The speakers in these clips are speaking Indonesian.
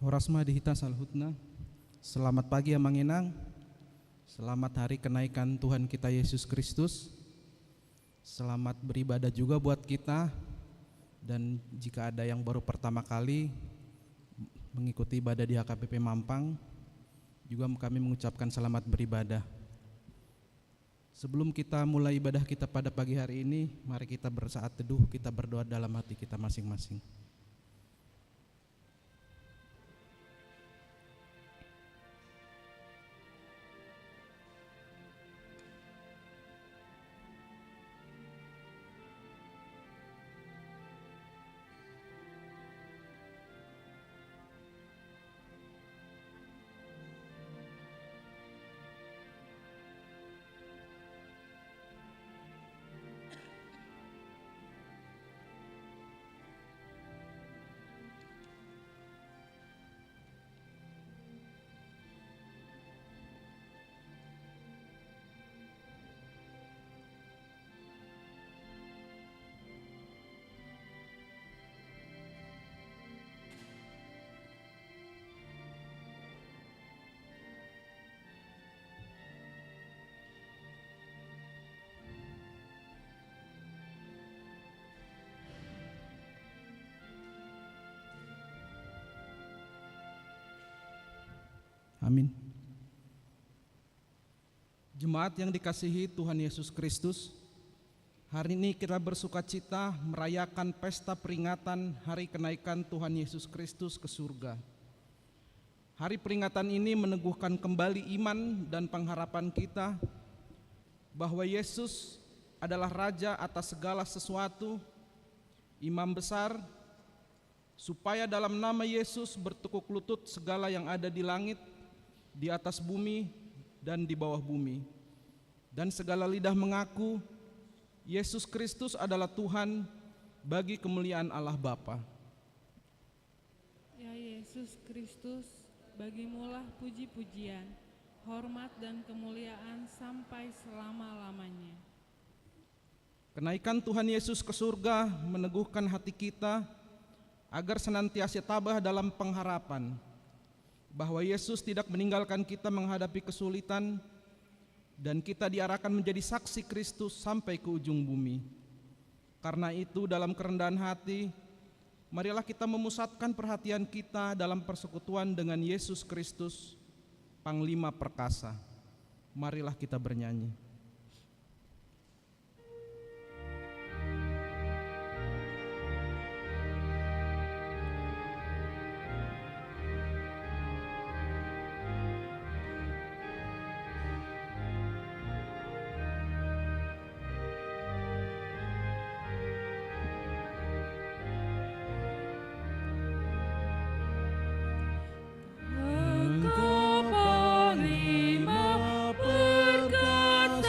Horasma dihita salhutna. Selamat pagi ya Manginang. Selamat hari kenaikan Tuhan kita Yesus Kristus. Selamat beribadah juga buat kita. Dan jika ada yang baru pertama kali mengikuti ibadah di HKBP Mampang, juga kami mengucapkan selamat beribadah. Sebelum kita mulai ibadah kita pada pagi hari ini, mari kita bersaat teduh, kita berdoa dalam hati kita masing-masing. Amin. Jemaat yang dikasihi Tuhan Yesus Kristus, hari ini kita bersuka cita merayakan pesta peringatan hari kenaikan Tuhan Yesus Kristus ke surga. Hari peringatan ini meneguhkan kembali iman dan pengharapan kita bahwa Yesus adalah Raja atas segala sesuatu, Imam besar, supaya dalam nama Yesus bertekuk lutut segala yang ada di langit, di atas bumi dan di bawah bumi, dan segala lidah mengaku Yesus Kristus adalah Tuhan bagi kemuliaan Allah Bapa. Ya Yesus Kristus, bagimulah puji-pujian, hormat dan kemuliaan sampai selama-lamanya. Kenaikan Tuhan Yesus ke surga meneguhkan hati kita agar senantiasa tabah dalam pengharapan bahwa Yesus tidak meninggalkan kita menghadapi kesulitan, dan kita diarahkan menjadi saksi Kristus sampai ke ujung bumi. Karena itu dalam kerendahan hati, marilah kita memusatkan perhatian kita dalam persekutuan dengan Yesus Kristus, Panglima Perkasa. Marilah kita bernyanyi. Engkau Panglima Perkasa,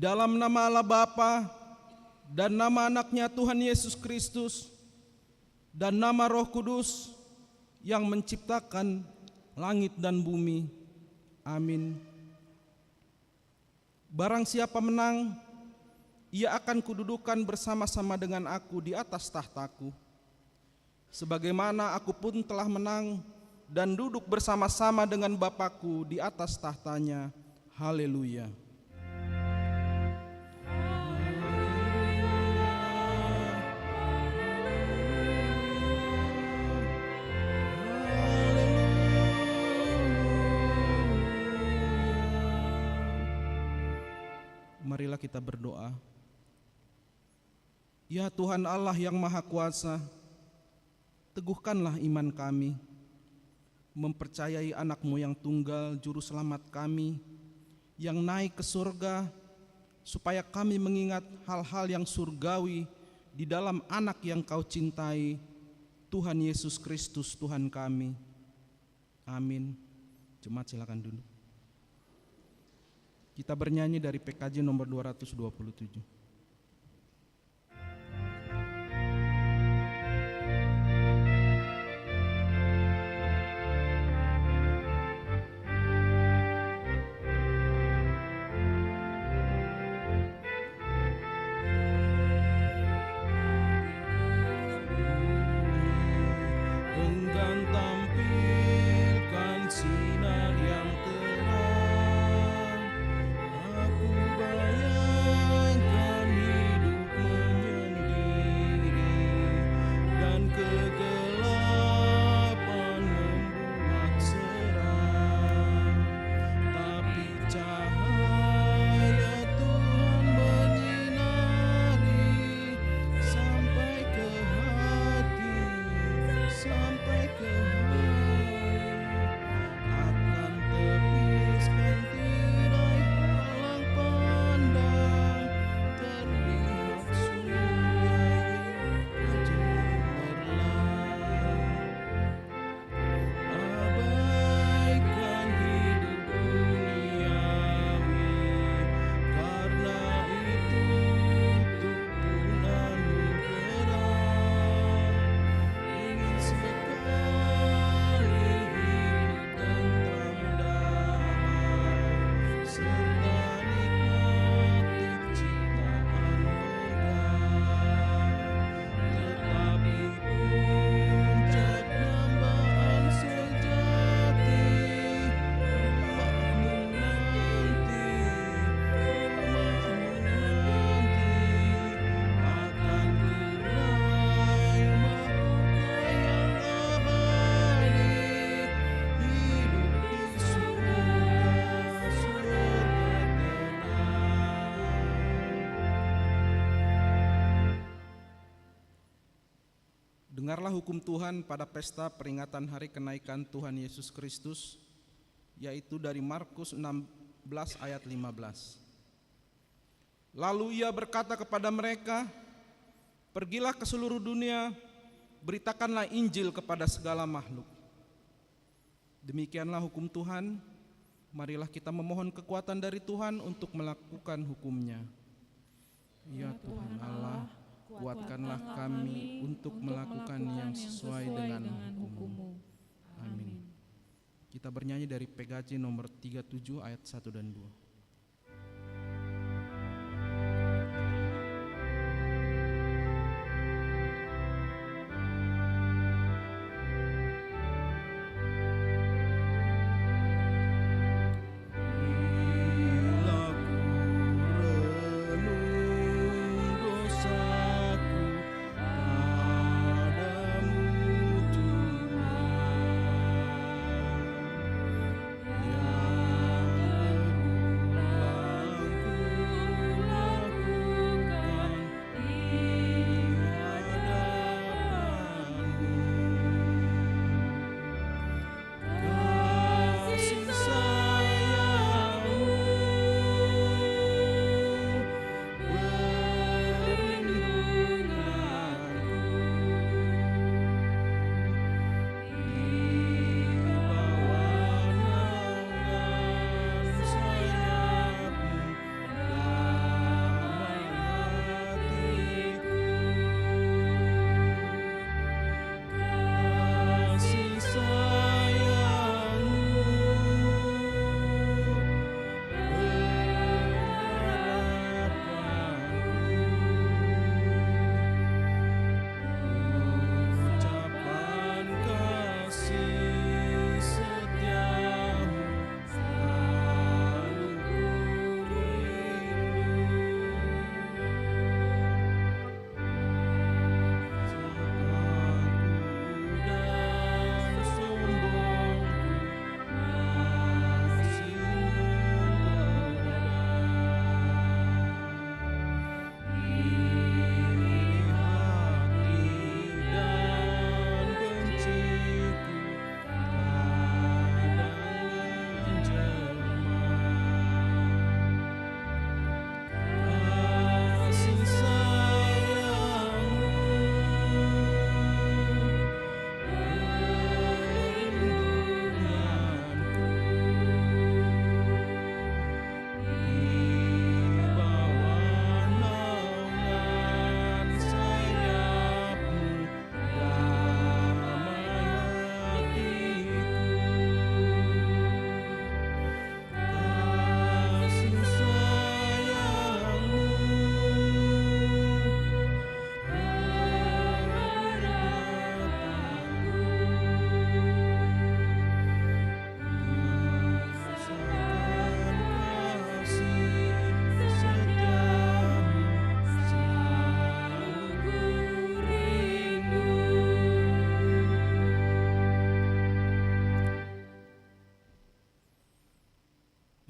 dalam nama Allah Bapa dan nama anaknya Tuhan Yesus Kristus dan nama Roh Kudus yang menciptakan langit dan bumi. Amin. Barang siapa menang, ia akan kududukan bersama-sama dengan aku di atas tahtaku, sebagaimana aku pun telah menang dan duduk bersama-sama dengan Bapakku di atas tahtanya. Haleluya. Marilah kita berdoa. Ya Tuhan Allah yang Maha Kuasa, teguhkanlah iman kami, mempercayai anak-Mu yang tunggal, Juru Selamat kami, yang naik ke surga, supaya kami mengingat hal-hal yang surgawi di dalam anak yang Kau cintai, Tuhan Yesus Kristus Tuhan kami. Amin. Jemaat silakan duduk. Kita bernyanyi dari PKJ nomor 227. Dengarlah hukum Tuhan pada pesta peringatan hari kenaikan Tuhan Yesus Kristus, yaitu dari Markus 16 ayat 15. Lalu ia berkata kepada mereka, pergilah ke seluruh dunia, beritakanlah Injil kepada segala makhluk. Demikianlah hukum Tuhan, marilah kita memohon kekuatan dari Tuhan untuk melakukan hukum-Nya. Ya Tuhan Allah, kuatkanlah kami untuk melakukan yang sesuai dengan hukum-Mu. Amin. Kita bernyanyi dari PKJ nomor 37 ayat 1 dan 2.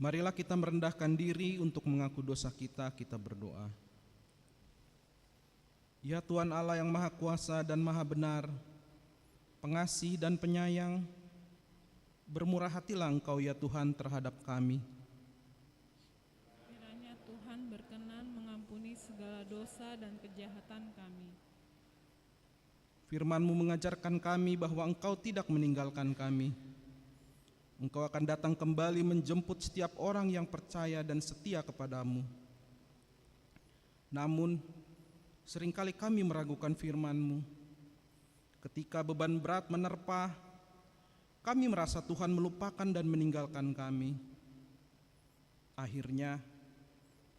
Marilah kita merendahkan diri untuk mengaku dosa kita, kita berdoa. Ya Tuhan Allah yang Maha Kuasa dan Maha Benar, pengasih dan penyayang, bermurah hatilah Engkau ya Tuhan terhadap kami. Kiranya Tuhan berkenan mengampuni segala dosa dan kejahatan kami. Firman-Mu mengajarkan kami bahwa Engkau tidak meninggalkan kami. Engkau akan datang kembali menjemput setiap orang yang percaya dan setia kepadamu. Namun, seringkali kami meragukan firman-Mu. Ketika beban berat menerpa, kami merasa Tuhan melupakan dan meninggalkan kami. Akhirnya,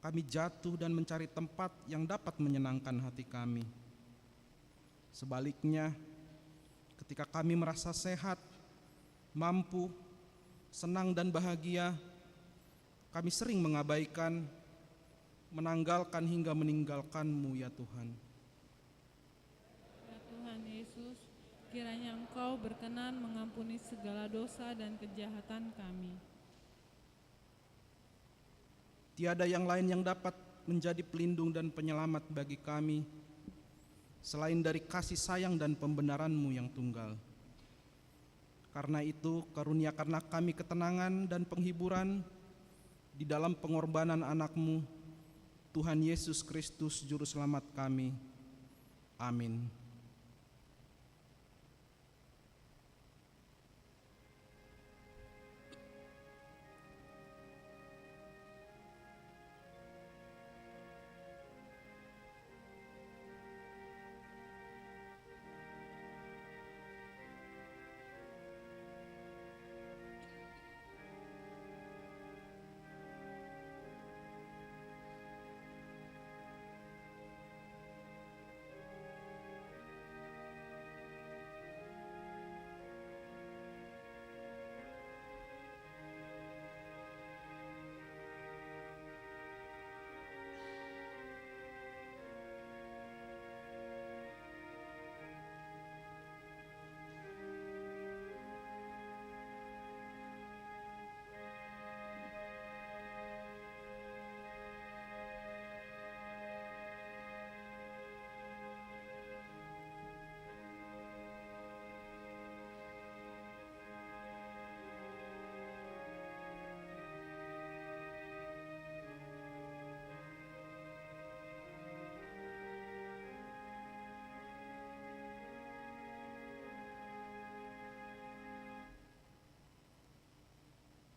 kami jatuh dan mencari tempat yang dapat menyenangkan hati kami. Sebaliknya, ketika kami merasa sehat, mampu, senang dan bahagia, kami sering mengabaikan, menanggalkan hingga meninggalkan-Mu ya Tuhan. Ya Tuhan Yesus, kiranya Engkau berkenan mengampuni segala dosa dan kejahatan kami. Tiada yang lain yang dapat menjadi pelindung dan penyelamat bagi kami selain dari kasih sayang dan pembenaran-Mu yang tunggal. Karena itu, karuniakanlah kami ketenangan dan penghiburan di dalam pengorbanan anak-Mu, Tuhan Yesus Kristus Juru Selamat kami. Amin.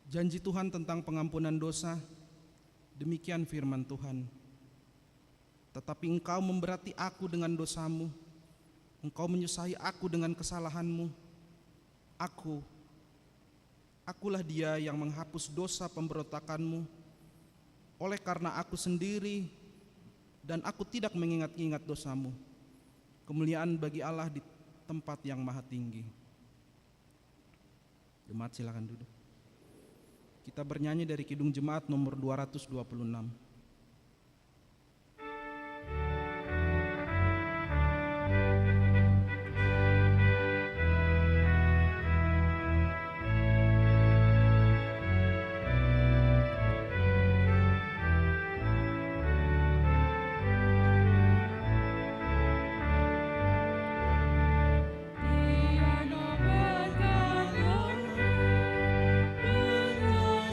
Janji Tuhan tentang pengampunan dosa, demikian firman Tuhan. Tetapi engkau memberati aku dengan dosamu, engkau menyusahi aku dengan kesalahanmu. Akulah dia yang menghapus dosa pemberontakanmu. Oleh karena aku sendiri dan aku tidak mengingat-ingat dosamu. Kemuliaan bagi Allah di tempat yang maha tinggi. Jemaat silakan duduk. Kita bernyanyi dari Kidung Jemaat nomor 226.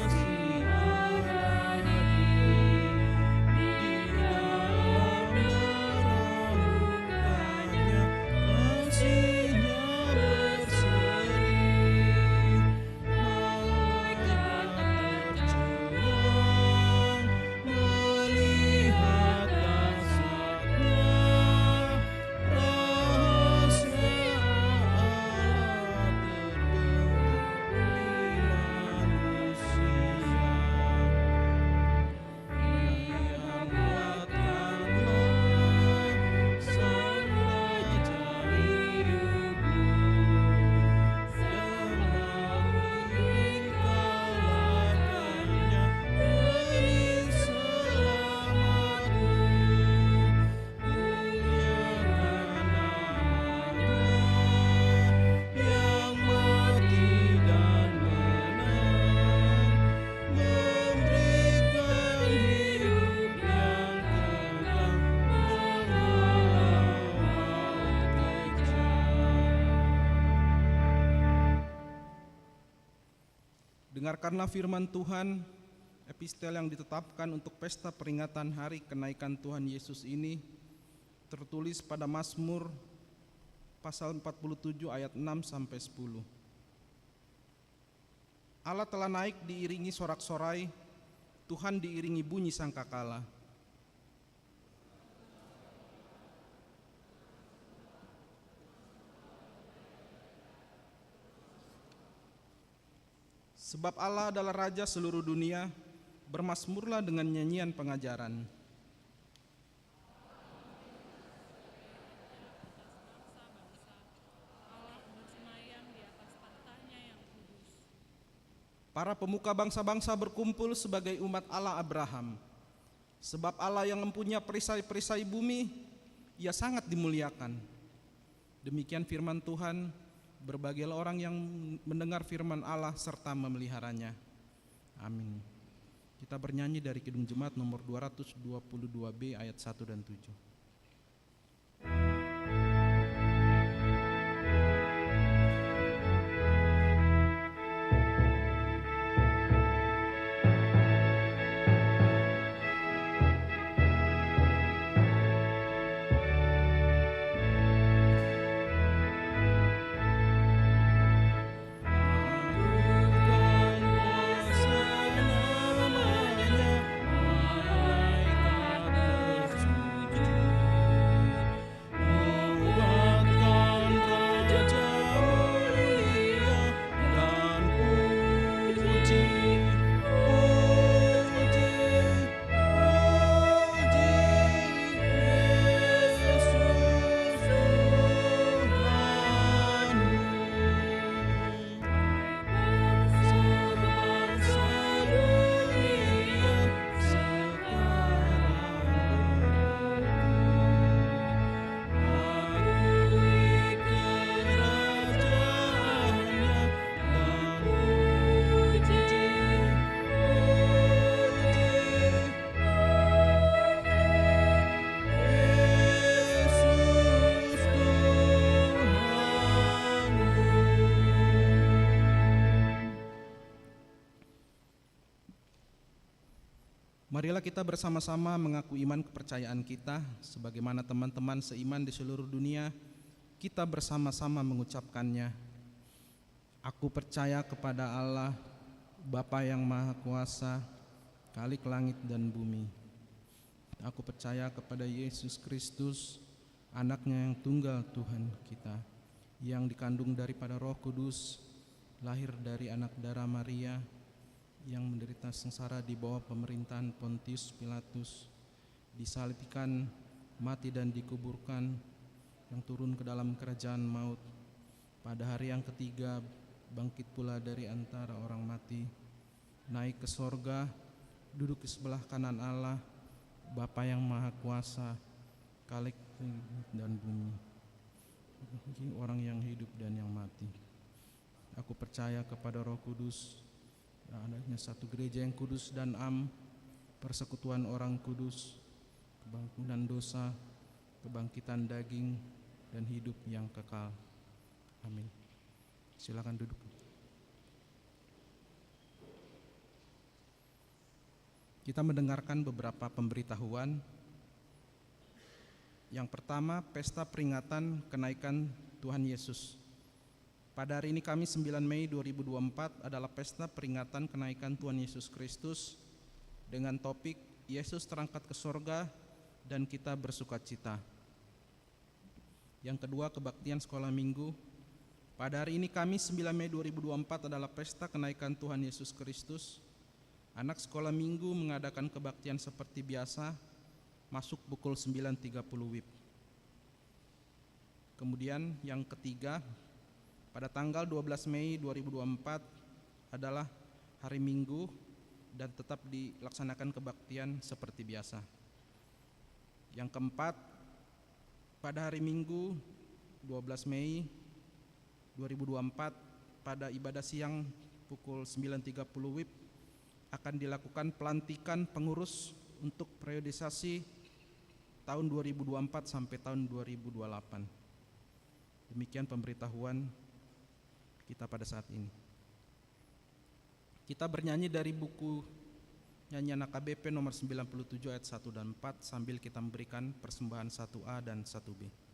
Kasih abadi Dengarkanlah firman Tuhan, epistel yang ditetapkan untuk pesta peringatan hari kenaikan Tuhan Yesus ini tertulis pada Mazmur pasal 47 ayat 6 sampai 10. Allah telah naik diiringi sorak-sorai, Tuhan diiringi bunyi sangkakala. Sebab Allah adalah Raja seluruh dunia, bermazmurlah dengan nyanyian pengajaran. Allah bersemayam di atas tahtanya yang kudus. Para pemuka bangsa-bangsa berkumpul sebagai umat Allah Abraham. Sebab Allah yang mempunyai perisai-perisai bumi, Ia sangat dimuliakan. Demikian firman Tuhan. Berbahagialah orang yang mendengar firman Allah serta memeliharanya. Amin. Kita bernyanyi dari Kidung Jemaat nomor 222B ayat 1 dan 7. Marilah kita bersama-sama mengaku iman kepercayaan kita, sebagaimana teman-teman seiman di seluruh dunia, kita bersama-sama mengucapkannya. Aku percaya kepada Allah, Bapa yang Maha Kuasa, Khalik langit dan bumi. Aku percaya kepada Yesus Kristus, Anaknya yang tunggal Tuhan kita, yang dikandung daripada Roh Kudus, lahir dari anak darah Maria, yang menderita sengsara di bawah pemerintahan Pontius Pilatus, disalibkan, mati dan dikuburkan, yang turun ke dalam kerajaan maut, pada hari yang ketiga bangkit pula dari antara orang mati, naik ke sorga, duduk di sebelah kanan Allah, Bapa yang Maha Kuasa, Khalik dan bumi, bagi orang yang hidup dan yang mati. Aku percaya kepada Roh Kudus, adanya satu gereja yang kudus dan am, persekutuan orang kudus, pengampunan dosa, kebangkitan daging, dan hidup yang kekal. Amin. Silakan duduk. Kita mendengarkan beberapa pemberitahuan. Yang pertama, pesta peringatan kenaikan Tuhan Yesus. Pada hari ini Kamis 9 Mei 2024 adalah pesta peringatan kenaikan Tuhan Yesus Kristus dengan topik Yesus terangkat ke sorga dan kita bersukacita. Yang kedua, kebaktian sekolah minggu. Pada hari ini Kamis 9 Mei 2024 adalah pesta kenaikan Tuhan Yesus Kristus. Anak sekolah minggu mengadakan kebaktian seperti biasa, masuk pukul 9.30 WIB. Kemudian yang ketiga, pada tanggal 12 Mei 2024 adalah hari Minggu dan tetap dilaksanakan kebaktian seperti biasa. Yang keempat, pada hari Minggu 12 Mei 2024 pada ibadah siang pukul 9.30 WIB akan dilakukan pelantikan pengurus untuk periodisasi tahun 2024 sampai tahun 2028. Demikian pemberitahuan kita pada saat ini. Kita bernyanyi dari buku nyanyian AKBP nomor 97 ayat 1 dan 4 sambil kita memberikan persembahan 1A dan 1B.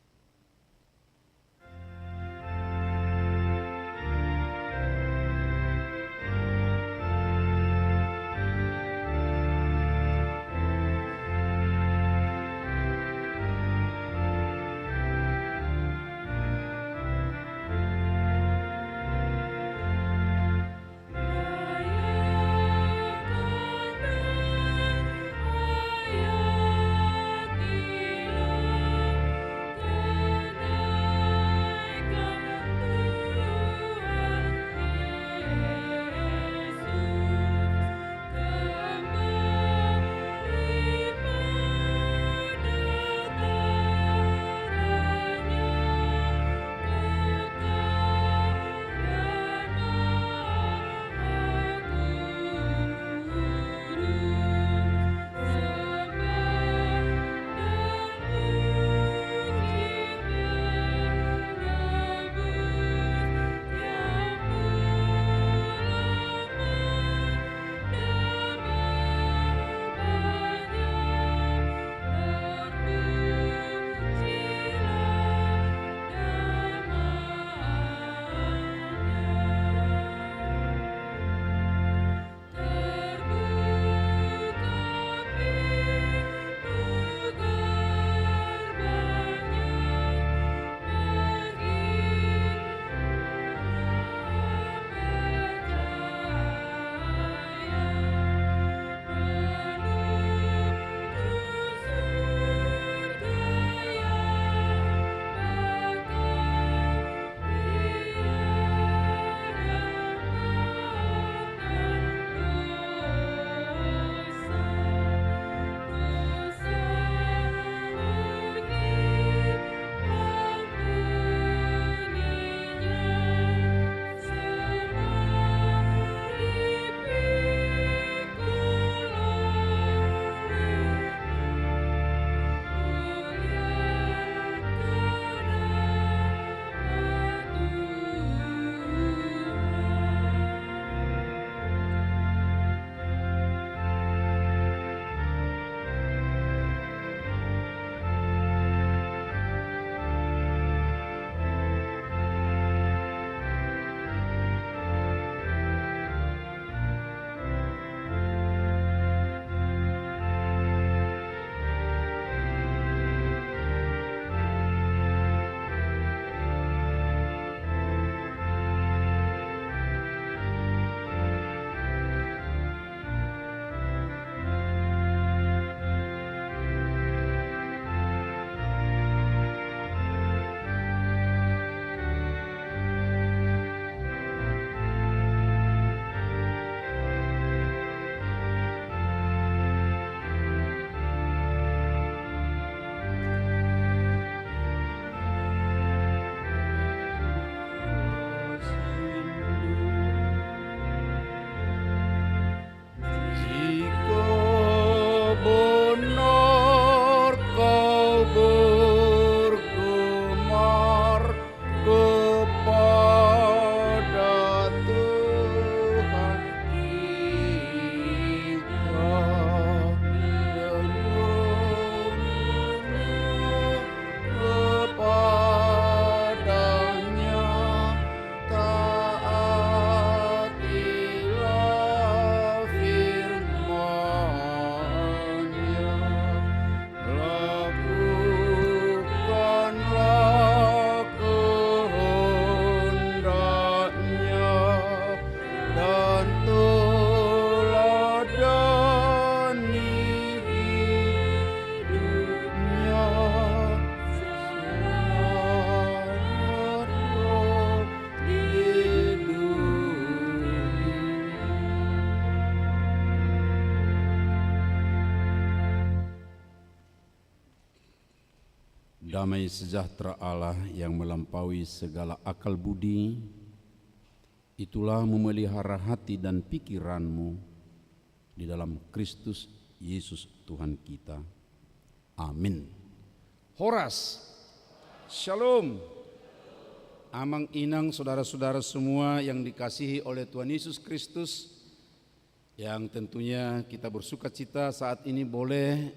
Damai sejahtera Allah yang melampaui segala akal budi, itulah memelihara hati dan pikiranmu di dalam Kristus Yesus Tuhan kita. Amin. Horas, Shalom. Amang inang saudara-saudara semua yang dikasihi oleh Tuhan Yesus Kristus, yang tentunya kita bersuka cita saat ini boleh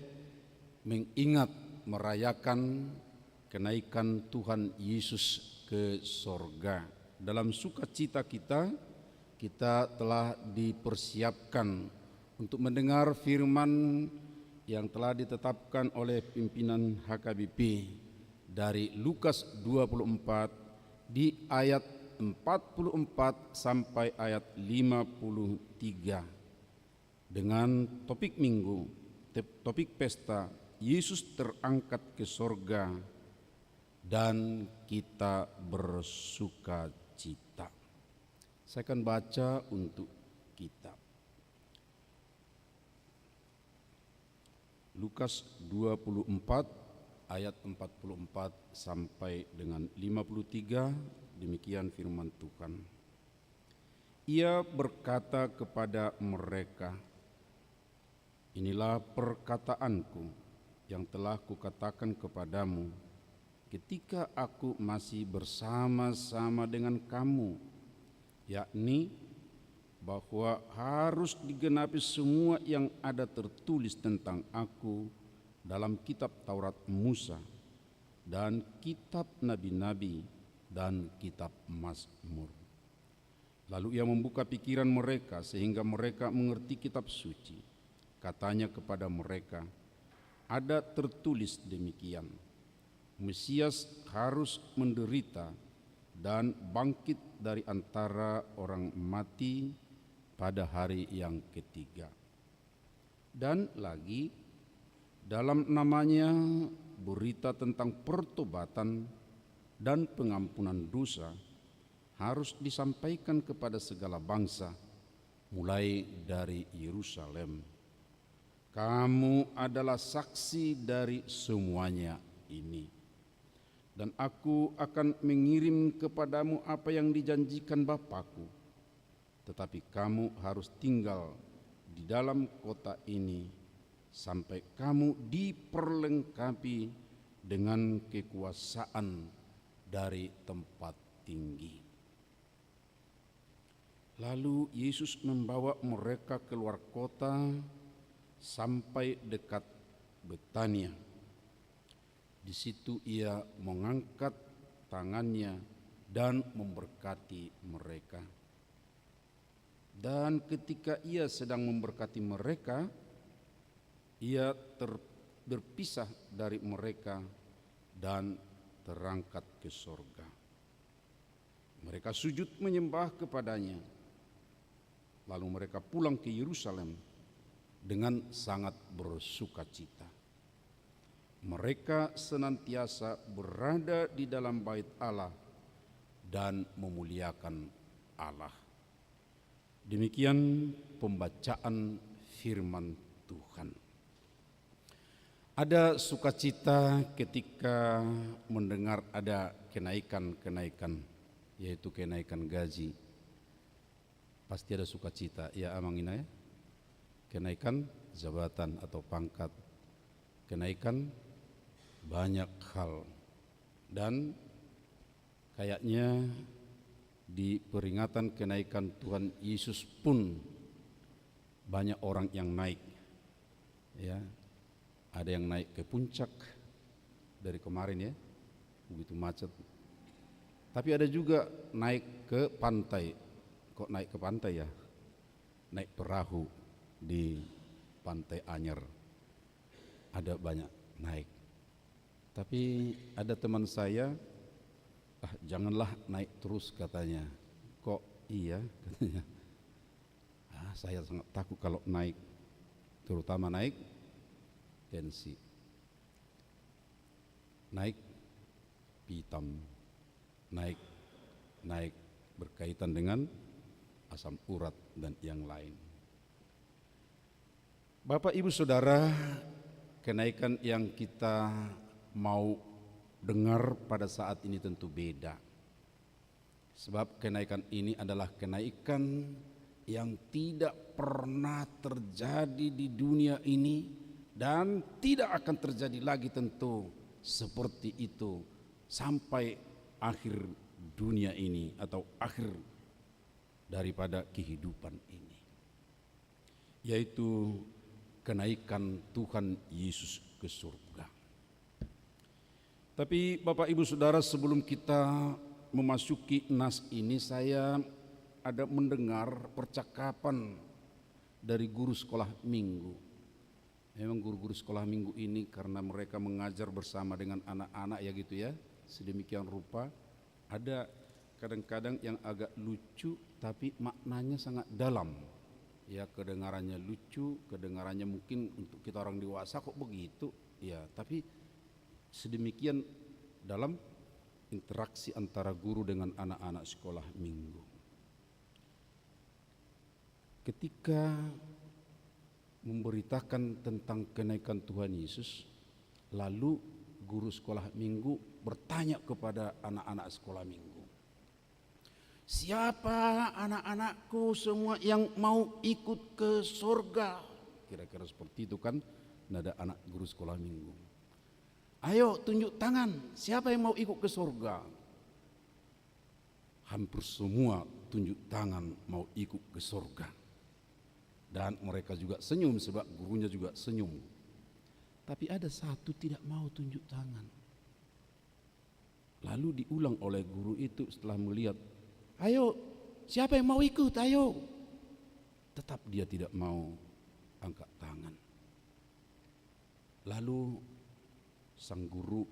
mengingat merayakan kenaikan Tuhan Yesus ke sorga. Dalam sukacita kita telah dipersiapkan untuk mendengar firman yang telah ditetapkan oleh pimpinan HKBP dari Lukas 24 di ayat 44 sampai ayat 53 dengan topik minggu, topik pesta, Yesus terangkat ke sorga dan kita bersuka cita. Saya akan baca untuk kita. Lukas 24 ayat 44 sampai dengan 53, demikian firman Tuhan. Ia berkata kepada mereka, inilah perkataanku yang telah kukatakan kepadamu ketika aku masih bersama-sama dengan kamu, yakni bahwa harus digenapi semua yang ada tertulis tentang aku dalam kitab Taurat Musa dan kitab nabi-nabi dan kitab Mazmur. Lalu ia membuka pikiran mereka sehingga mereka mengerti kitab suci. Katanya kepada mereka, ada tertulis demikian, Mesias harus menderita dan bangkit dari antara orang mati pada hari yang ketiga. Dan lagi, dalam namanya berita tentang pertobatan dan pengampunan dosa harus disampaikan kepada segala bangsa, mulai dari Yerusalem. Kamu adalah saksi dari semuanya ini. Dan aku akan mengirim kepadamu apa yang dijanjikan Bapakku. Tetapi kamu harus tinggal di dalam kota ini sampai kamu diperlengkapi dengan kekuasaan dari tempat tinggi. Lalu Yesus membawa mereka keluar kota sampai dekat Betania. Di situ ia mengangkat tangannya dan memberkati mereka. Dan ketika ia sedang memberkati mereka, ia berpisah dari mereka dan terangkat ke sorga. Mereka sujud menyembah kepadanya. Lalu mereka pulang ke Yerusalem dengan sangat bersuka cita. Mereka senantiasa berada di dalam bait Allah dan memuliakan Allah. Demikian pembacaan firman Tuhan. Ada sukacita ketika mendengar ada kenaikan, yaitu kenaikan gaji. Pasti ada sukacita, ya Amangina ya. Kenaikan jabatan atau pangkat, kenaikan banyak hal. Dan kayaknya di peringatan kenaikan Tuhan Yesus pun banyak orang yang naik, ya. Ada yang naik ke puncak dari kemarin ya, begitu macet. Tapi ada juga naik ke pantai. Kok naik ke pantai ya? Naik perahu di Pantai Anyer. Ada banyak naik. Tapi ada teman saya, janganlah naik terus katanya. Kok iya katanya. Saya sangat takut kalau naik, terutama naik tensi, naik pitam, naik berkaitan dengan asam urat dan yang lain. Bapak Ibu Saudara, kenaikan yang kita mau dengar pada saat ini tentu beda. Sebab kenaikan ini adalah kenaikan yang tidak pernah terjadi di dunia ini dan tidak akan terjadi lagi tentu seperti itu sampai akhir dunia ini atau akhir daripada kehidupan ini. yaitu kenaikan Tuhan Yesus ke surga. Tapi Bapak Ibu Saudara, sebelum kita memasuki nas ini, saya ada mendengar percakapan dari guru sekolah minggu. Memang guru-guru sekolah minggu ini karena mereka mengajar bersama dengan anak-anak ya gitu ya, sedemikian rupa ada kadang-kadang yang agak lucu tapi maknanya sangat dalam. Ya, kedengarannya lucu, kedengarannya mungkin untuk kita orang dewasa kok begitu, ya, tapi sedemikian dalam interaksi antara guru dengan anak-anak sekolah minggu. Ketika memberitakan tentang kenaikan Tuhan Yesus, lalu guru sekolah minggu bertanya kepada anak-anak sekolah minggu, siapa anak-anakku semua yang mau ikut ke surga? Kira-kira seperti itu kan nada anak guru sekolah minggu. Ayo tunjuk tangan, siapa yang mau ikut ke surga? Hampir semua tunjuk tangan mau ikut ke surga. Dan mereka juga senyum sebab gurunya juga senyum. Tapi ada satu tidak mau tunjuk tangan. Lalu diulang oleh guru itu setelah melihat, ayo, siapa yang mau ikut? Ayo. Tetap dia tidak mau angkat tangan. Lalu sang guru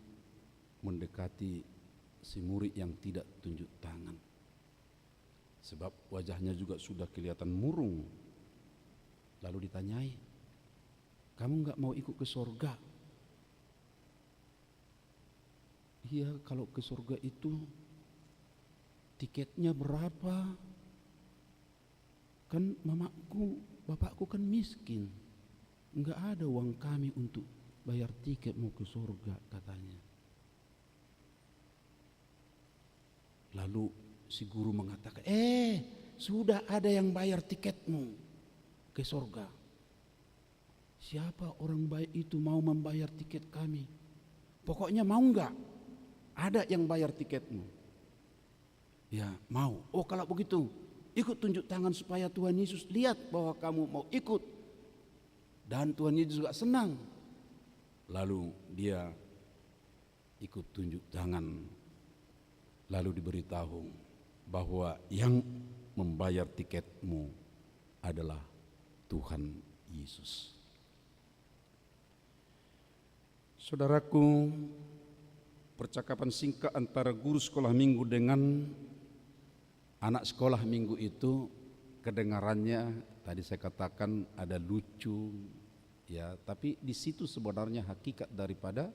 mendekati si murid yang tidak tunjuk tangan. Sebab wajahnya juga sudah kelihatan murung. Lalu ditanyai, kamu enggak mau ikut ke surga? Iya, kalau ke surga itu tiketnya berapa? Kan mamaku, bapakku kan miskin, enggak ada uang kami untuk bayar tiket mau ke surga, katanya. Lalu si guru mengatakan, sudah ada yang bayar tiketmu ke surga. Siapa orang baik itu mau membayar tiket kami? Pokoknya mau enggak? Ada yang bayar tiketmu? Ya, mau. Oh, kalau begitu ikut tunjuk tangan supaya Tuhan Yesus lihat bahwa kamu mau ikut. Dan Tuhan Yesus juga senang. Lalu dia ikut tunjuk tangan. Lalu diberitahu bahwa yang membayar tiketmu adalah Tuhan Yesus. Saudaraku, percakapan singkat antara guru sekolah minggu dengan anak sekolah minggu itu kedengarannya tadi saya katakan ada lucu, ya, tapi di situ sebenarnya hakikat daripada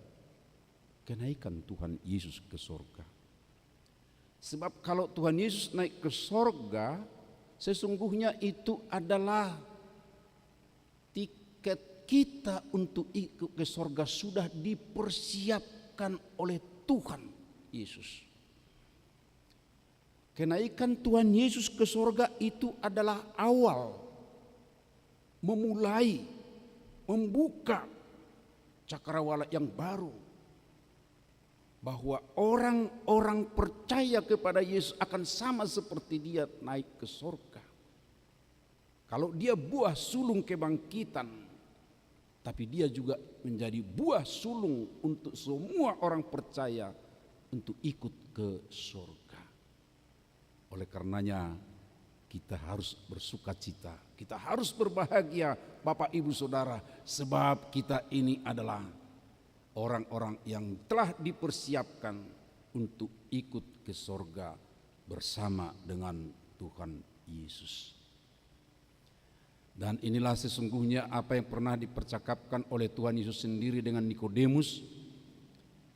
kenaikan Tuhan Yesus ke surga. Sebab kalau Tuhan Yesus naik ke surga, sesungguhnya itu adalah tiket kita untuk ikut ke surga sudah dipersiapkan oleh Tuhan Yesus. Kenaikan Tuhan Yesus ke surga itu adalah awal, memulai, membuka cakrawala yang baru, bahwa orang-orang percaya kepada Yesus akan sama seperti dia naik ke surga. Kalau dia buah sulung kebangkitan, tapi dia juga menjadi buah sulung untuk semua orang percaya untuk ikut ke surga. Oleh karenanya kita harus bersukacita, kita harus berbahagia Bapak Ibu Saudara, sebab kita ini adalah orang-orang yang telah dipersiapkan untuk ikut ke surga bersama dengan Tuhan Yesus. Dan inilah sesungguhnya apa yang pernah dipercakapkan oleh Tuhan Yesus sendiri dengan Nikodemus.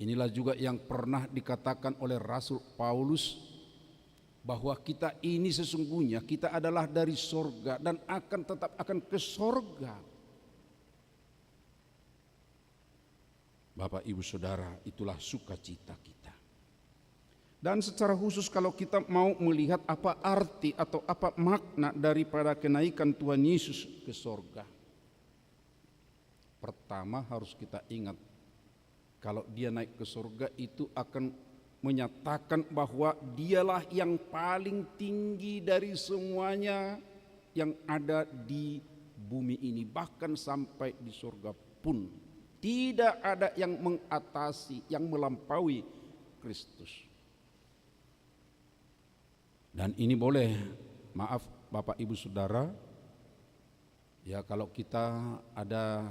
Inilah juga yang pernah dikatakan oleh Rasul Paulus, bahwa kita ini sesungguhnya kita adalah dari surga dan akan tetap akan ke surga. Bapak Ibu Saudara, itulah sukacita kita. Dan secara khusus kalau kita mau melihat apa arti atau apa makna daripada kenaikan Tuhan Yesus ke surga, pertama harus kita ingat, kalau dia naik ke surga itu akan menyatakan bahwa dialah yang paling tinggi dari semuanya yang ada di bumi ini, bahkan sampai di surga pun tidak ada yang mengatasi, yang melampaui Kristus. Dan ini boleh, maaf Bapak Ibu Saudara, ya kalau kita ada,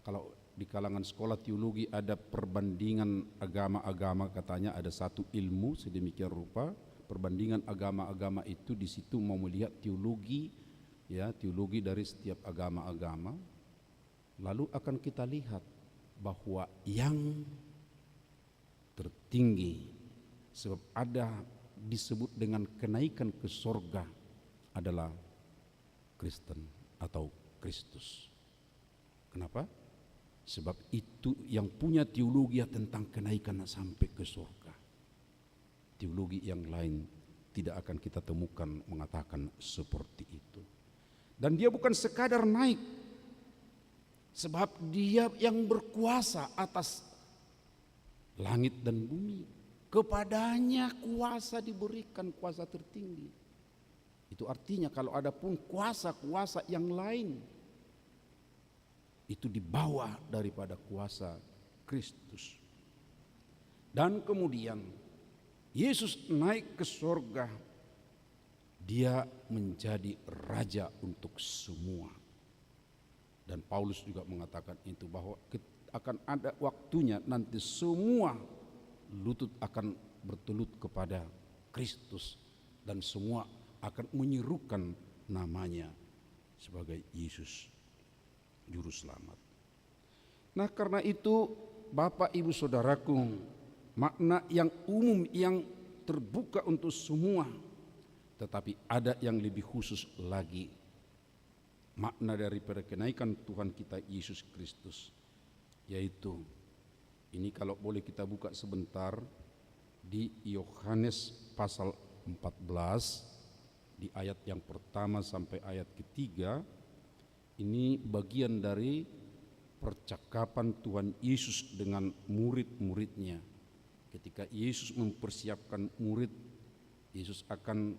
kalau di kalangan sekolah teologi ada perbandingan agama-agama, katanya ada satu ilmu sedemikian rupa, perbandingan agama-agama itu di situ mau melihat teologi, ya teologi dari setiap agama-agama. Lalu akan kita lihat bahwa yang tertinggi, sebab ada disebut dengan kenaikan ke sorga, adalah Kristen atau Kristus. Kenapa? Sebab itu yang punya teologi tentang kenaikan sampai ke surga. Teologi yang lain tidak akan kita temukan mengatakan seperti itu. Dan dia bukan sekadar naik, sebab dia yang berkuasa atas langit dan bumi. Kepadanya kuasa diberikan, kuasa tertinggi. Itu artinya kalau ada pun kuasa-kuasa yang lain, itu di bawah daripada kuasa Kristus. Dan kemudian Yesus naik ke surga, dia menjadi raja untuk semua. Dan Paulus juga mengatakan itu, bahwa akan ada waktunya nanti semua lutut akan bertelut kepada Kristus dan semua akan menyerukan namanya sebagai Yesus Juru Selamat. Nah karena itu Bapak Ibu Saudaraku, makna yang umum yang terbuka untuk semua, tetapi ada yang lebih khusus lagi, makna daripada kenaikan Tuhan kita Yesus Kristus, yaitu ini kalau boleh kita buka sebentar di Yohanes pasal 14 di ayat yang pertama sampai ayat ketiga. Ini bagian dari percakapan Tuhan Yesus dengan murid-muridnya. Ketika Yesus mempersiapkan murid, Yesus akan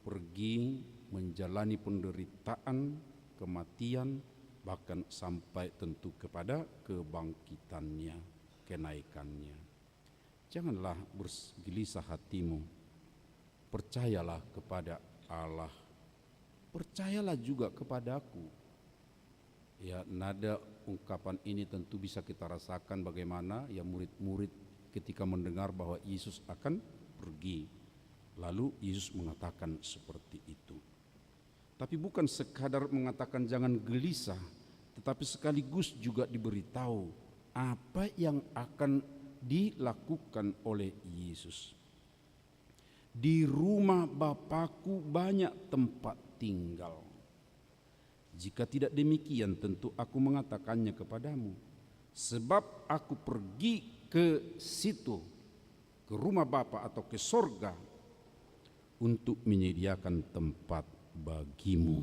pergi menjalani penderitaan, kematian, bahkan sampai tentu kepada kebangkitannya, kenaikannya. Janganlah bergelisah hatimu, percayalah kepada Allah, percayalah juga kepadaku. Ya, nada ungkapan ini tentu bisa kita rasakan bagaimana ya murid-murid ketika mendengar bahwa Yesus akan pergi. Lalu Yesus mengatakan seperti itu. Tapi bukan sekadar mengatakan jangan gelisah, tetapi sekaligus juga diberitahu apa yang akan dilakukan oleh Yesus. Di rumah Bapakku banyak tempat tinggal. Jika tidak demikian tentu aku mengatakannya kepadamu. Sebab aku pergi ke situ, ke rumah Bapa atau ke sorga, untuk menyediakan tempat bagimu.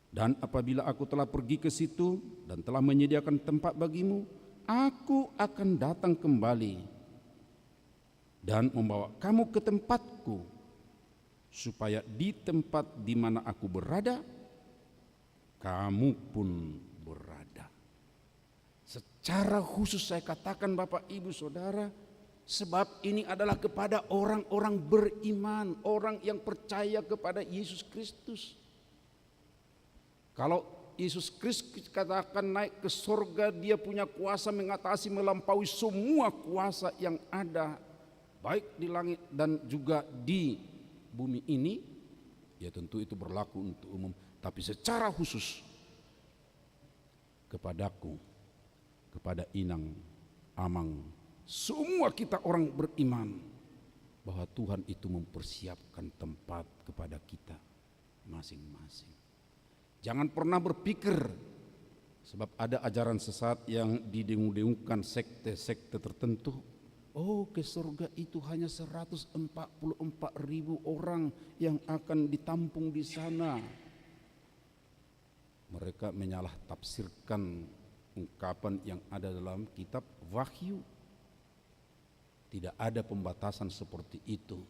Dan apabila aku telah pergi ke situ dan telah menyediakan tempat bagimu, aku akan datang kembali dan membawa kamu ke tempatku, supaya di tempat di mana aku berada, kamu pun berada. Secara khusus saya katakan Bapak Ibu Saudara, sebab ini adalah kepada orang-orang beriman, orang yang percaya kepada Yesus Kristus. Kalau Yesus Kristus katakan naik ke surga, dia punya kuasa mengatasi, melampaui semua kuasa yang ada, baik di langit dan juga di bumi ini, ya tentu itu berlaku untuk umum. Tapi secara khusus kepadaku, kepada Inang, Amang, semua kita orang beriman, bahwa Tuhan itu mempersiapkan tempat kepada kita masing-masing. Jangan pernah berpikir, sebab ada ajaran sesat yang didengung-dengungkan sekte-sekte tertentu, oh ke surga itu hanya 144.000 orang yang akan ditampung di sana. Mereka menyalah tafsirkan ungkapan yang ada dalam kitab Wahyu. Tidak ada pembatasan seperti itu.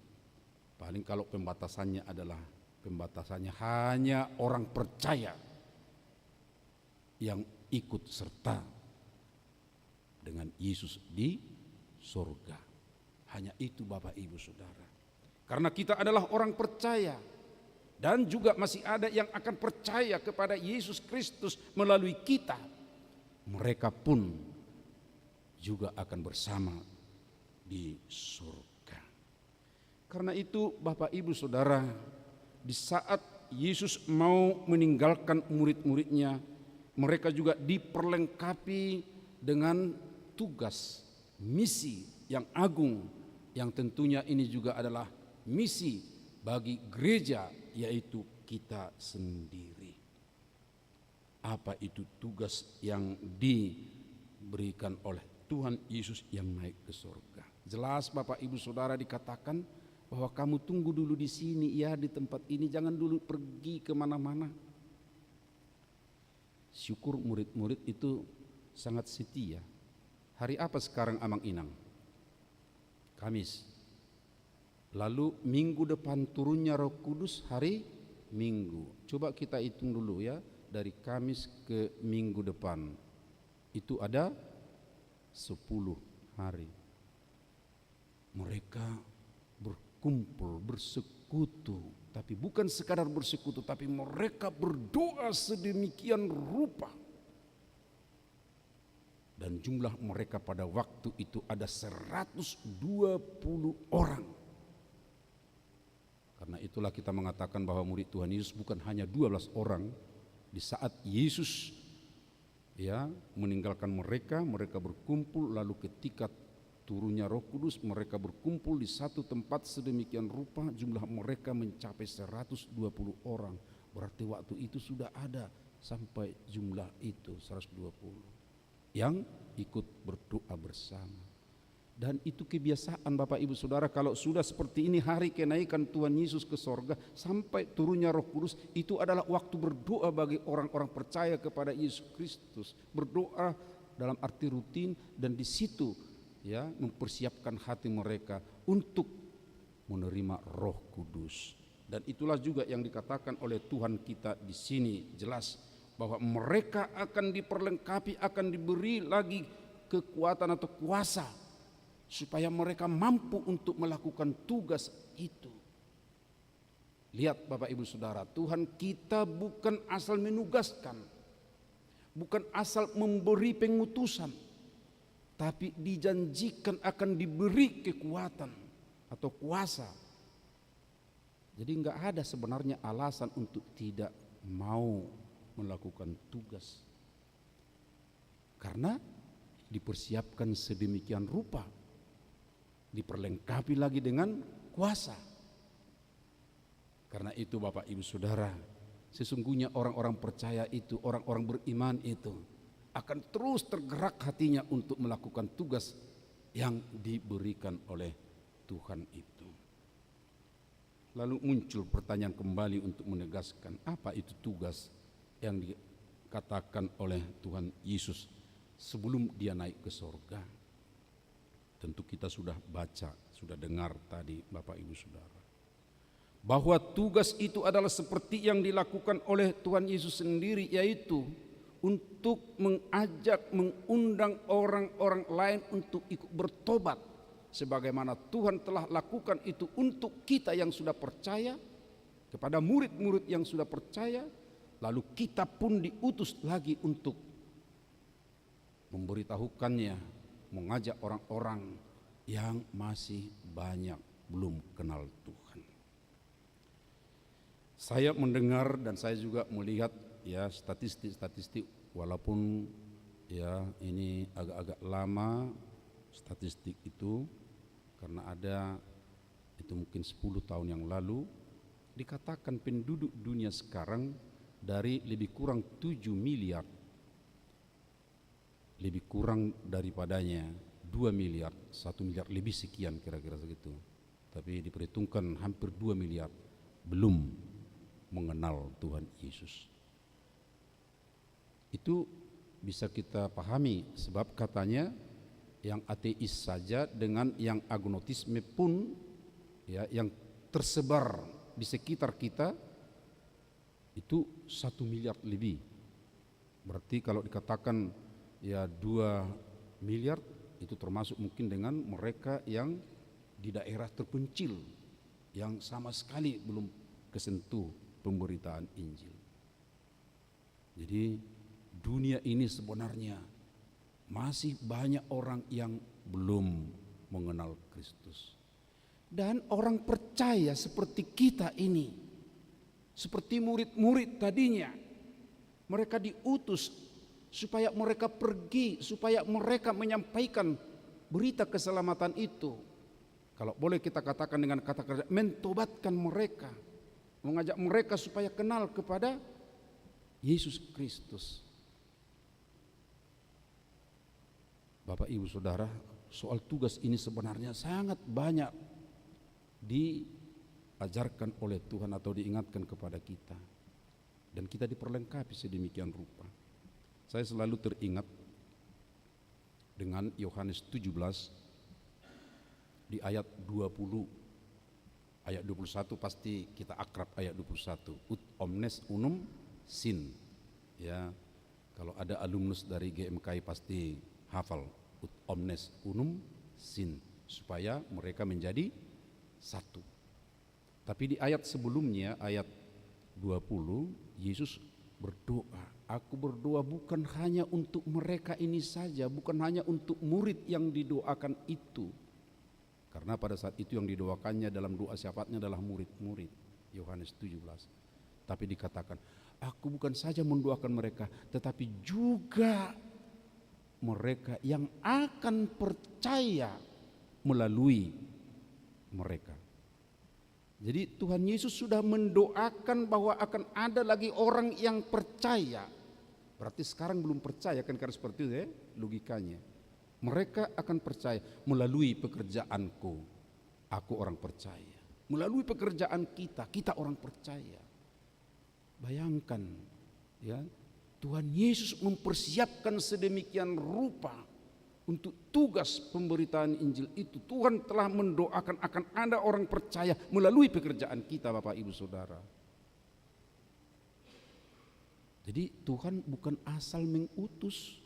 Paling kalau pembatasannya adalah pembatasannya hanya orang percaya yang ikut serta dengan Yesus di surga. Hanya itu Bapak Ibu Saudara. Karena kita adalah orang percaya, dan juga masih ada yang akan percaya kepada Yesus Kristus melalui kita. Mereka pun juga akan bersama di surga. Karena itu Bapak Ibu Saudara, di saat Yesus mau meninggalkan murid-muridnya, mereka juga diperlengkapi dengan tugas, misi yang agung, yang tentunya ini juga adalah misi bagi gereja, yaitu kita sendiri. Apa itu tugas yang diberikan oleh Tuhan Yesus yang naik ke surga? Jelas Bapak Ibu Saudara dikatakan bahwa kamu tunggu dulu di sini ya, di tempat ini, jangan dulu pergi kemana-mana. Syukur murid-murid itu sangat setia. Hari apa sekarang Amang Inang? Kamis. Lalu minggu depan turunnya Roh Kudus hari Minggu. Coba kita hitung dulu ya, dari Kamis ke minggu depan itu ada 10 hari. Mereka berkumpul, bersekutu, tapi bukan sekadar bersekutu, tapi mereka berdoa sedemikian rupa. Dan jumlah mereka pada waktu itu ada 120 orang. Karena itulah kita mengatakan bahwa murid Tuhan Yesus bukan hanya 12 orang. Di saat Yesus meninggalkan mereka, mereka berkumpul, lalu ketika turunnya Roh Kudus, mereka berkumpul di satu tempat sedemikian rupa, jumlah mereka mencapai 120 orang. Berarti waktu itu sudah ada sampai jumlah itu 120 yang ikut berdoa bersama. Dan itu kebiasaan Bapak Ibu Saudara, kalau sudah seperti ini hari kenaikan Tuhan Yesus ke sorga sampai turunnya Roh Kudus, itu adalah waktu berdoa bagi orang-orang percaya kepada Yesus Kristus. Berdoa dalam arti rutin, dan di situ mempersiapkan hati mereka untuk menerima Roh Kudus. Dan itulah juga yang dikatakan oleh Tuhan kita di sini, jelas bahwa mereka akan diperlengkapi, akan diberi lagi kekuatan atau kuasa supaya mereka mampu untuk melakukan tugas itu. Lihat Bapak Ibu Saudara, Tuhan kita bukan asal menugaskan, bukan asal memberi pengutusan, tapi dijanjikan akan diberi kekuatan atau kuasa. Jadi enggak ada sebenarnya alasan untuk tidak mau melakukan tugas, karena dipersiapkan sedemikian rupa, diperlengkapi lagi dengan kuasa. Karena itu Bapak Ibu Saudara, sesungguhnya orang-orang percaya itu, orang-orang beriman itu akan terus tergerak hatinya untuk melakukan tugas yang diberikan oleh Tuhan itu. Lalu muncul pertanyaan kembali untuk menegaskan apa itu tugas yang dikatakan oleh Tuhan Yesus sebelum dia naik ke sorga. Tentu kita sudah baca, sudah dengar tadi Bapak Ibu Saudara, bahwa tugas itu adalah seperti yang dilakukan oleh Tuhan Yesus sendiri, yaitu untuk mengajak, mengundang orang-orang lain untuk ikut bertobat, sebagaimana Tuhan telah lakukan itu untuk kita yang sudah percaya, kepada murid-murid yang sudah percaya. Lalu kita pun diutus lagi untuk memberitahukannya, mengajak orang-orang yang masih banyak belum kenal Tuhan. Saya mendengar dan saya juga melihat statistik-statistik, walaupun ini agak-agak lama statistik itu, karena ada itu mungkin 10 tahun yang lalu, dikatakan penduduk dunia sekarang dari lebih kurang 7 miliar, lebih kurang daripadanya 2 miliar, 1 miliar lebih sekian kira-kira segitu, tapi diperhitungkan hampir 2 miliar belum mengenal Tuhan Yesus. Itu bisa kita pahami, sebab katanya yang ateis saja dengan yang agnotisme pun yang tersebar di sekitar kita itu 1 miliar lebih. Berarti kalau dikatakan ya 2 miliar itu termasuk mungkin dengan mereka yang di daerah terpencil yang sama sekali belum kesentuh pemberitaan Injil. Jadi dunia ini sebenarnya masih banyak orang yang belum mengenal Kristus. Dan orang percaya seperti kita ini, seperti murid-murid tadinya, mereka diutus supaya mereka pergi, supaya mereka menyampaikan berita keselamatan itu. Kalau boleh kita katakan dengan kata kerja, mentobatkan mereka, mengajak mereka supaya kenal kepada Yesus Kristus. Bapak Ibu Saudara, soal tugas ini sebenarnya sangat banyak diajarkan oleh Tuhan atau diingatkan kepada kita, dan kita diperlengkapi sedemikian rupa. Saya selalu teringat dengan Yohanes 17 di ayat 20. Ayat 21 pasti kita akrab, ayat 21. Ut omnes unum sin. Ya, kalau ada alumnus dari GMKI pasti hafal ut omnes unum sin, supaya mereka menjadi satu. Tapi di ayat sebelumnya, ayat 20, Yesus berdoa, aku berdoa bukan hanya untuk mereka ini saja, bukan hanya untuk murid yang didoakan itu. Karena pada saat itu yang didoakannya dalam doa syafaatnya adalah murid-murid, Yohanes 17. Tapi dikatakan, aku bukan saja mendoakan mereka, tetapi juga mereka yang akan percaya melalui mereka. Jadi Tuhan Yesus sudah mendoakan bahwa akan ada lagi orang yang percaya. Berarti sekarang belum percaya kan, karena seperti itu ya logikanya. Mereka akan percaya melalui pekerjaanku. Aku orang percaya. Melalui pekerjaan kita orang percaya. Bayangkan ya, Tuhan Yesus mempersiapkan sedemikian rupa untuk tugas pemberitaan Injil itu. Tuhan telah mendoakan akan ada orang percaya melalui pekerjaan kita, Bapak Ibu Saudara. Jadi Tuhan bukan asal mengutus,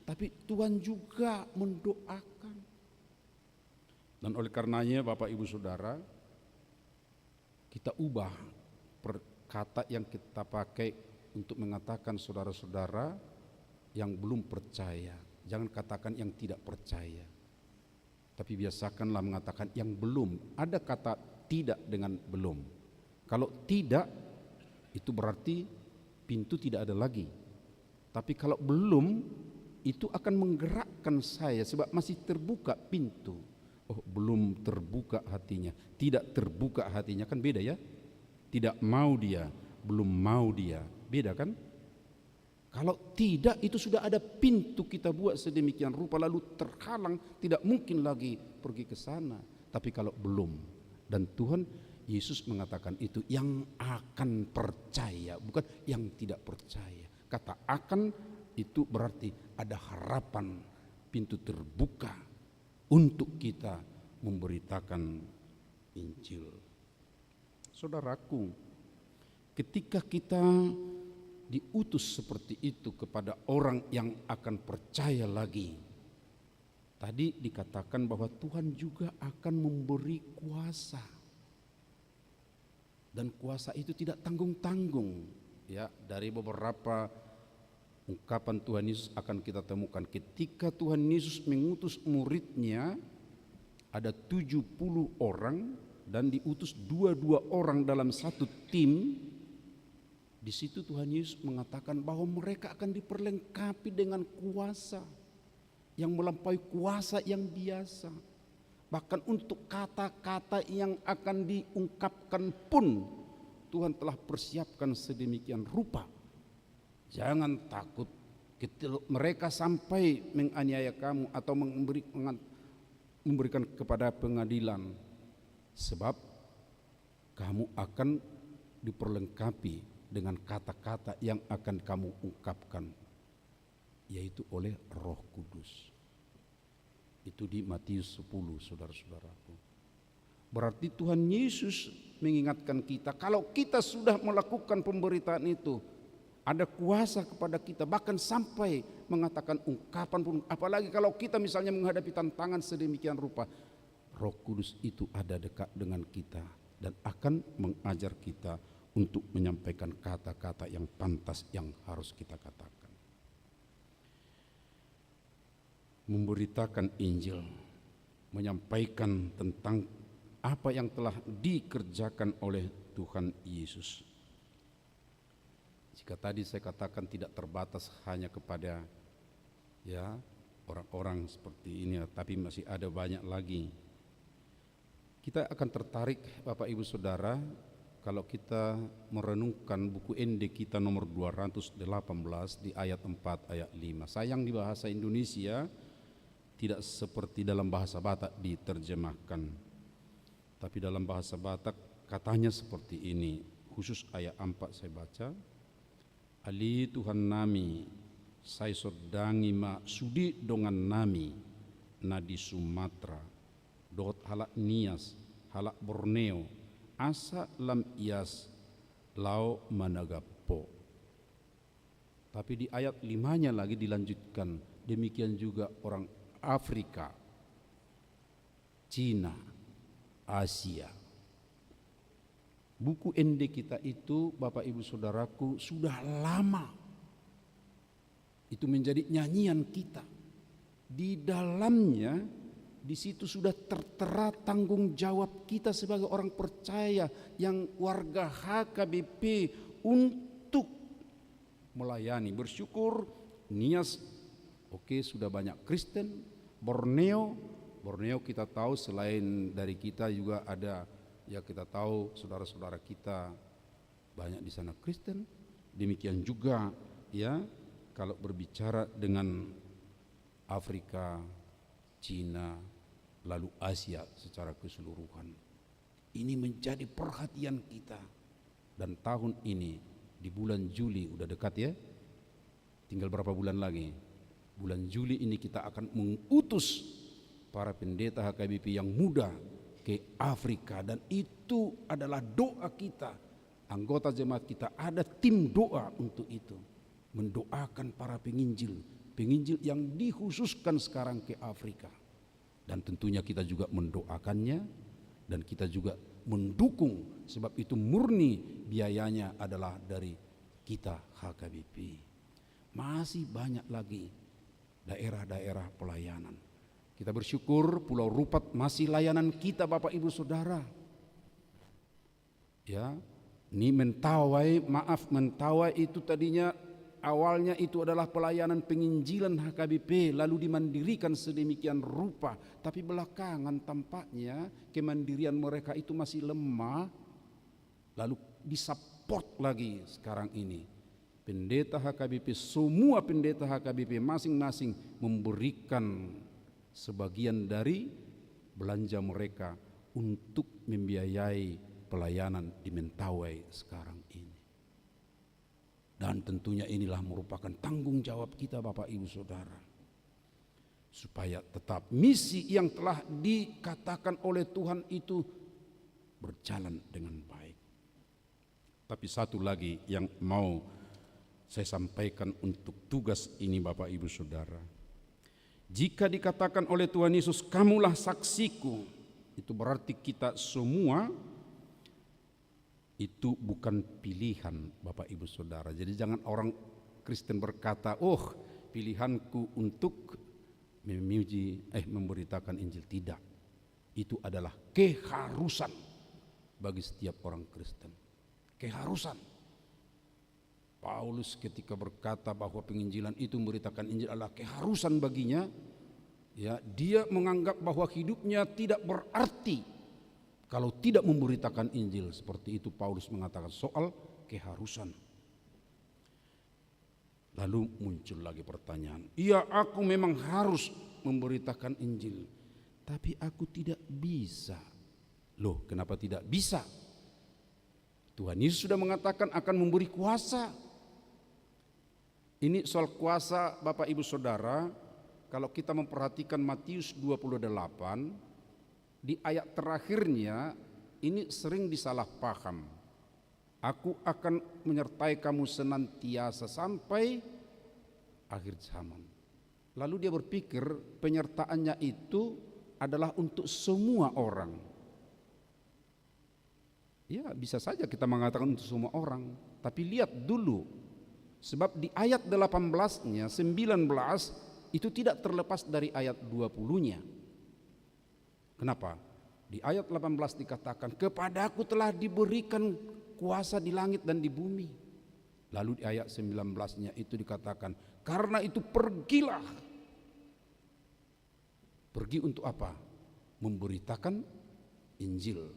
tapi Tuhan juga mendoakan. Dan oleh karenanya Bapak Ibu Saudara, kita ubah kata yang kita pakai untuk mengatakan saudara-saudara yang belum percaya. Jangan katakan yang tidak percaya, tapi biasakanlah mengatakan yang belum. Ada kata tidak dengan belum. Kalau tidak, itu berarti pintu tidak ada lagi. Tapi kalau belum, itu akan menggerakkan saya sebab masih terbuka pintu. Oh, belum terbuka hatinya, tidak terbuka hatinya, kan beda ya. Tidak mau dia, belum mau dia, beda kan? Kalau tidak, itu sudah ada pintu kita buat sedemikian rupa lalu terhalang, tidak mungkin lagi pergi ke sana. Tapi kalau belum, dan Tuhan Yesus mengatakan itu yang akan percaya, bukan yang tidak percaya. Kata akan itu berarti ada harapan, pintu terbuka untuk kita memberitakan Injil. Saudaraku, ketika kita diutus seperti itu kepada orang yang akan percaya lagi, tadi dikatakan bahwa Tuhan juga akan memberi kuasa, dan kuasa itu tidak tanggung-tanggung. Ya, dari beberapa ungkapan Tuhan Yesus akan kita temukan ketika Tuhan Yesus mengutus muridnya, ada 70 orang dan diutus 22 orang dalam satu tim. Di situ Tuhan Yesus mengatakan bahwa mereka akan diperlengkapi dengan kuasa yang melampaui kuasa yang biasa. Bahkan untuk kata-kata yang akan diungkapkan pun Tuhan telah persiapkan sedemikian rupa. Jangan takut ketika mereka sampai menganiaya kamu atau memberikan kepada pengadilan, sebab kamu akan diperlengkapi dengan kata-kata yang akan kamu ungkapkan, yaitu oleh Roh Kudus. Itu di Matius 10, saudara-saudaraku. Berarti Tuhan Yesus mengingatkan kita, kalau kita sudah melakukan pemberitaan itu, ada kuasa kepada kita, bahkan sampai mengatakan ungkapan pun. Apalagi kalau kita misalnya menghadapi tantangan sedemikian rupa, Roh Kudus itu ada dekat dengan kita dan akan mengajar kita untuk menyampaikan kata-kata yang pantas yang harus kita katakan. Memberitakan Injil, menyampaikan tentang apa yang telah dikerjakan oleh Tuhan Yesus. Jika tadi saya katakan tidak terbatas hanya kepada orang-orang seperti ini, tapi masih ada banyak lagi. Kita akan tertarik Bapak Ibu Saudara kalau kita merenungkan buku ND kita nomor 218 di ayat 4 ayat 5. Sayang di bahasa Indonesia tidak seperti dalam bahasa Batak diterjemahkan. Tapi dalam bahasa Batak katanya seperti ini, khusus ayat 4 saya baca. Ali Tuhan nami, saya sodangi ma sudi dongan nami, na di Sumatera, dot halak Nias, halak Borneo, asa lam ias, lau managapo. Tapi di ayat 5-nya lagi dilanjutkan, demikian juga orang Afrika, Cina, Asia. Buku ND kita itu Bapak Ibu Saudaraku sudah lama itu menjadi nyanyian kita. Di dalamnya di situ sudah tertera tanggung jawab kita sebagai orang percaya yang warga HKBP untuk melayani. Bersyukur Nias sudah banyak Kristen. Borneo kita tahu selain dari kita juga ada, ya kita tahu saudara-saudara kita banyak di sana Kristen. Demikian juga ya kalau berbicara dengan Afrika, Cina, lalu Asia secara keseluruhan. Ini menjadi perhatian kita. Dan tahun ini di bulan Juli, udah dekat ya, tinggal berapa bulan lagi. Bulan Juli ini kita akan mengutus para pendeta HKBP yang muda ke Afrika, dan itu adalah doa kita. Anggota jemaat kita ada tim doa untuk itu, mendoakan para penginjil yang dikhususkan sekarang ke Afrika. Dan tentunya kita juga mendoakannya dan kita juga mendukung, sebab itu murni biayanya adalah dari kita HKBP. Masih banyak lagi daerah-daerah pelayanan. Kita bersyukur Pulau Rupat masih layanan kita Bapak Ibu Saudara. Ya, ini Mentawai itu tadinya awalnya itu adalah pelayanan penginjilan HKBP, lalu dimandirikan sedemikian rupa, tapi belakangan tampaknya kemandirian mereka itu masih lemah, lalu disupport lagi sekarang ini. Pendeta HKBP, semua pendeta HKBP masing-masing memberikan sebagian dari belanja mereka untuk membiayai pelayanan di Mentawai sekarang ini. Dan tentunya inilah merupakan tanggung jawab kita Bapak Ibu Saudara, supaya tetap misi yang telah dikatakan oleh Tuhan itu berjalan dengan baik. Tapi satu lagi yang mau saya sampaikan untuk tugas ini Bapak Ibu Saudara. Jika dikatakan oleh Tuhan Yesus, kamulah saksiku, itu berarti kita semua itu bukan pilihan Bapak Ibu Saudara. Jadi jangan orang Kristen berkata, oh pilihanku untuk memberitakan Injil. Tidak, itu adalah keharusan bagi setiap orang Kristen. Keharusan. Paulus ketika berkata bahwa penginjilan itu memberitakan Injil adalah keharusan baginya, ya, dia menganggap bahwa hidupnya tidak berarti kalau tidak memberitakan Injil. Seperti itu Paulus mengatakan soal keharusan. Lalu muncul lagi pertanyaan, iya aku memang harus memberitakan Injil, tapi aku tidak bisa. Loh, kenapa tidak bisa? Tuhan Yesus sudah mengatakan akan memberi kuasa. Ini soal kuasa Bapak Ibu Saudara. Kalau kita memperhatikan Matius 28, di ayat terakhirnya ini sering disalah paham. Aku akan menyertai kamu senantiasa sampai akhir zaman. Lalu dia berpikir penyertaannya itu adalah untuk semua orang. Ya, bisa saja kita mengatakan untuk semua orang, tapi lihat dulu, sebab di ayat 18-nya, 19 itu tidak terlepas dari ayat 20-nya. Kenapa? Di ayat 18 dikatakan, kepadaku telah diberikan kuasa di langit dan di bumi. Lalu di ayat 19-nya itu dikatakan, karena itu pergilah. Pergi untuk apa? Memberitakan Injil,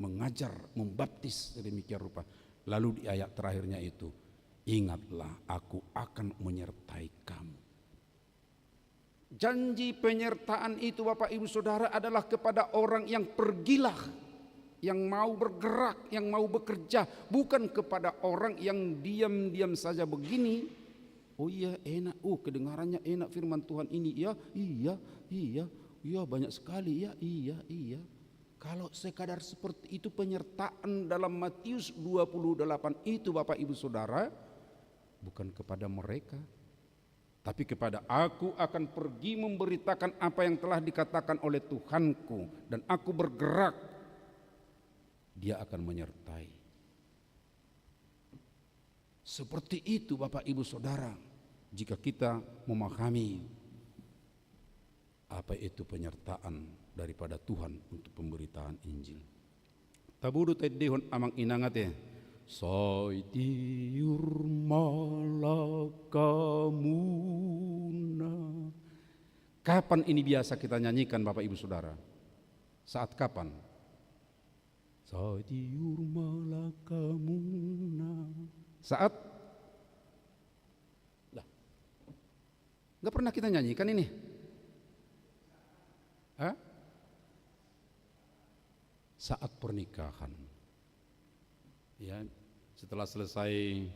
mengajar, membaptis sedemikian rupa. Lalu di ayat terakhirnya itu, ingatlah aku akan menyertai kamu. Janji penyertaan itu Bapak Ibu Saudara adalah kepada orang yang pergilah, yang mau bergerak, yang mau bekerja, bukan kepada orang yang diam-diam saja begini. Oh iya enak, kedengarannya enak firman Tuhan ini, ya iya banyak sekali, ya iya. Kalau sekadar seperti itu penyertaan dalam Matius 28 itu Bapak Ibu Saudara, bukan kepada mereka, tapi kepada aku akan pergi memberitakan apa yang telah dikatakan oleh Tuhanku, dan aku bergerak, dia akan menyertai. Seperti itu Bapak Ibu Saudara, jika kita memahami apa itu penyertaan daripada Tuhan untuk pemberitaan Injil. Tabudu tedehon amang inangate Soitiur malakamuna. Kapan ini biasa kita nyanyikan Bapak Ibu Saudara? Saat kapan? Soitiur malakamuna. Saat? Lah, nggak pernah kita nyanyikan ini? Hah? Saat pernikahan. Ya, setelah selesai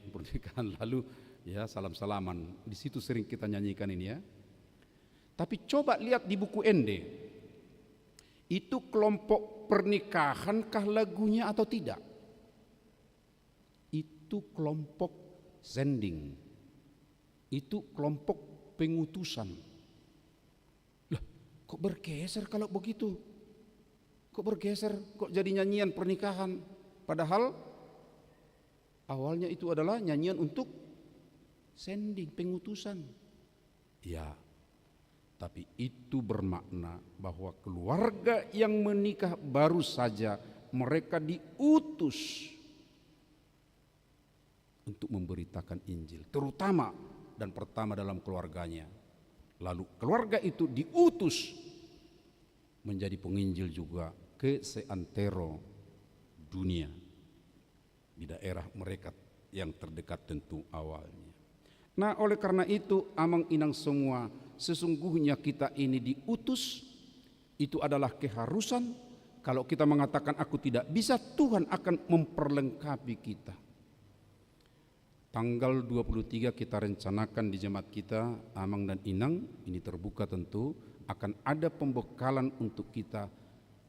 pernikahan lalu ya salam-salaman, di situ sering kita nyanyikan ini ya. Tapi coba lihat di buku Ende, itu kelompok pernikahankah lagunya atau tidak? Itu kelompok sending, itu kelompok pengutusan. Lah, kok bergeser kalau begitu? Kok bergeser? Kok jadi nyanyian pernikahan? Padahal awalnya itu adalah nyanyian untuk sending, pengutusan. Ya, tapi itu bermakna bahwa keluarga yang menikah baru saja mereka diutus untuk memberitakan Injil, terutama dan pertama dalam keluarganya. Lalu keluarga itu diutus menjadi penginjil juga ke seantero dunia, di daerah mereka yang terdekat tentu awalnya. Nah, oleh karena itu amang inang semua, sesungguhnya kita ini diutus, itu adalah keharusan. Kalau kita mengatakan aku tidak bisa, Tuhan akan memperlengkapi kita. Tanggal 23 kita rencanakan di jemaat kita, amang dan inang, ini terbuka tentu, akan ada pembekalan untuk kita,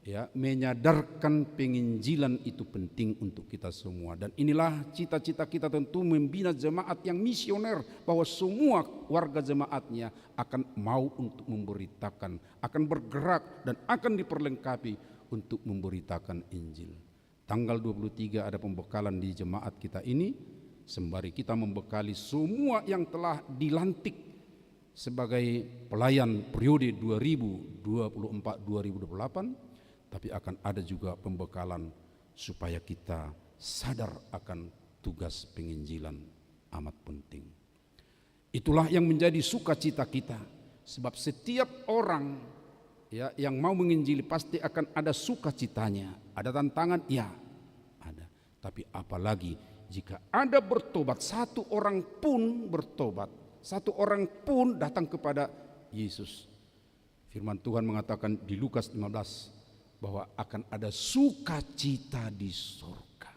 ya, menyadarkan penginjilan itu penting untuk kita semua. Dan inilah cita-cita kita tentu, membina jemaat yang misioner, bahwa semua warga jemaatnya akan mau untuk memberitakan, akan bergerak dan akan diperlengkapi untuk memberitakan Injil. Tanggal 23 ada pembekalan di jemaat kita ini, sembari kita membekali semua yang telah dilantik sebagai pelayan periode 2024-2028. Tapi akan ada juga pembekalan supaya kita sadar akan tugas penginjilan amat penting. Itulah yang menjadi sukacita kita, sebab setiap orang ya yang mau menginjili pasti akan ada sukacitanya. Ada tantangan, ya ada. Tapi apalagi jika ada bertobat, satu orang pun bertobat, satu orang pun datang kepada Yesus. Firman Tuhan mengatakan di Lukas 15 bahwa akan ada sukacita di surga.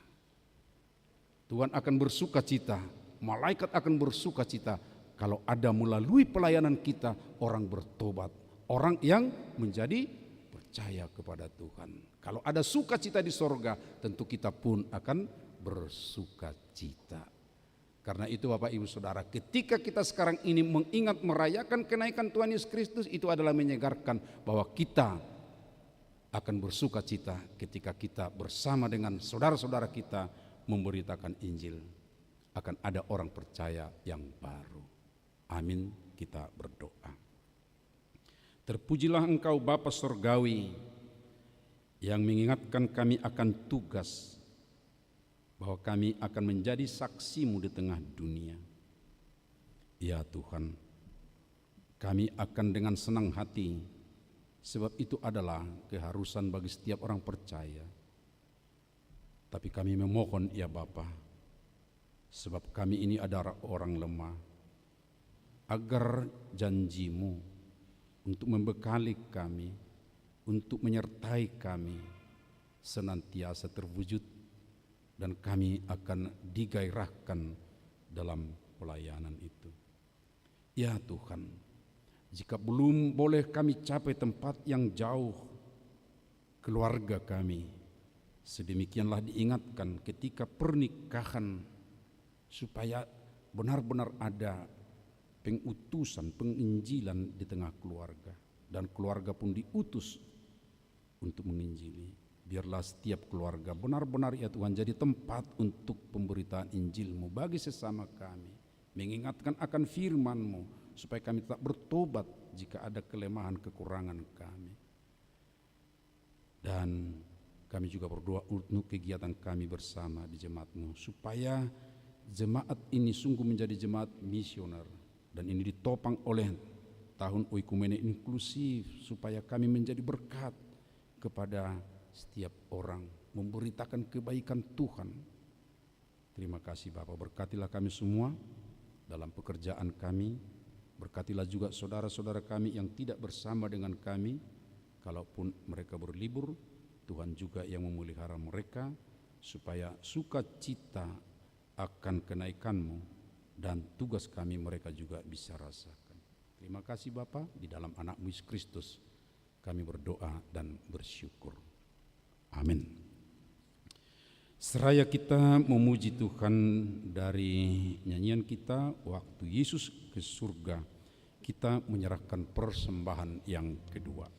Tuhan akan bersukacita, malaikat akan bersukacita kalau ada melalui pelayanan kita orang bertobat, orang yang menjadi percaya kepada Tuhan. Kalau ada sukacita di surga, tentu kita pun akan bersukacita. Karena itu Bapak Ibu Saudara, ketika kita sekarang ini mengingat merayakan kenaikan Tuhan Yesus Kristus, itu adalah menyegarkan bahwa kita akan bersukacita ketika kita bersama dengan saudara-saudara kita memberitakan Injil. Akan ada orang percaya yang baru. Amin, kita berdoa. Terpujilah Engkau Bapa Surgawi yang mengingatkan kami akan tugas bahwa kami akan menjadi saksi-Mu di tengah dunia. Ya Tuhan, kami akan dengan senang hati, sebab itu adalah keharusan bagi setiap orang percaya. Tapi kami memohon ya Bapa, sebab kami ini adalah orang lemah, agar janji-Mu untuk membekali kami, untuk menyertai kami senantiasa terwujud, dan kami akan digairahkan dalam pelayanan itu. Ya Tuhan, jika belum boleh kami capai tempat yang jauh, keluarga kami sedemikianlah diingatkan ketika pernikahan, supaya benar-benar ada pengutusan, penginjilan di tengah keluarga, dan keluarga pun diutus untuk menginjili. Biarlah setiap keluarga benar-benar ya Tuhan jadi tempat untuk pemberitaan Injil-Mu bagi sesama kami, mengingatkan akan firman-Mu supaya kami tetap bertobat jika ada kelemahan kekurangan kami. Dan kami juga berdoa untuk kegiatan kami bersama di jemaat-Mu, supaya jemaat ini sungguh menjadi jemaat misioner, dan ini ditopang oleh tahun oikumene inklusif, supaya kami menjadi berkat kepada setiap orang, memberitakan kebaikan Tuhan. Terima kasih Bapa, berkatilah kami semua dalam pekerjaan kami, berkatilah juga saudara-saudara kami yang tidak bersama dengan kami, kalaupun mereka berlibur, Tuhan juga yang memelihara mereka, supaya sukacita akan kenaikan-Mu dan tugas kami mereka juga bisa rasakan. Terima kasih Bapa, di dalam anak-Mu Yesus Kristus kami berdoa dan bersyukur. Amin. Seraya kita memuji Tuhan dari nyanyian kita waktu Yesus ke surga, kita menyerahkan persembahan yang kedua.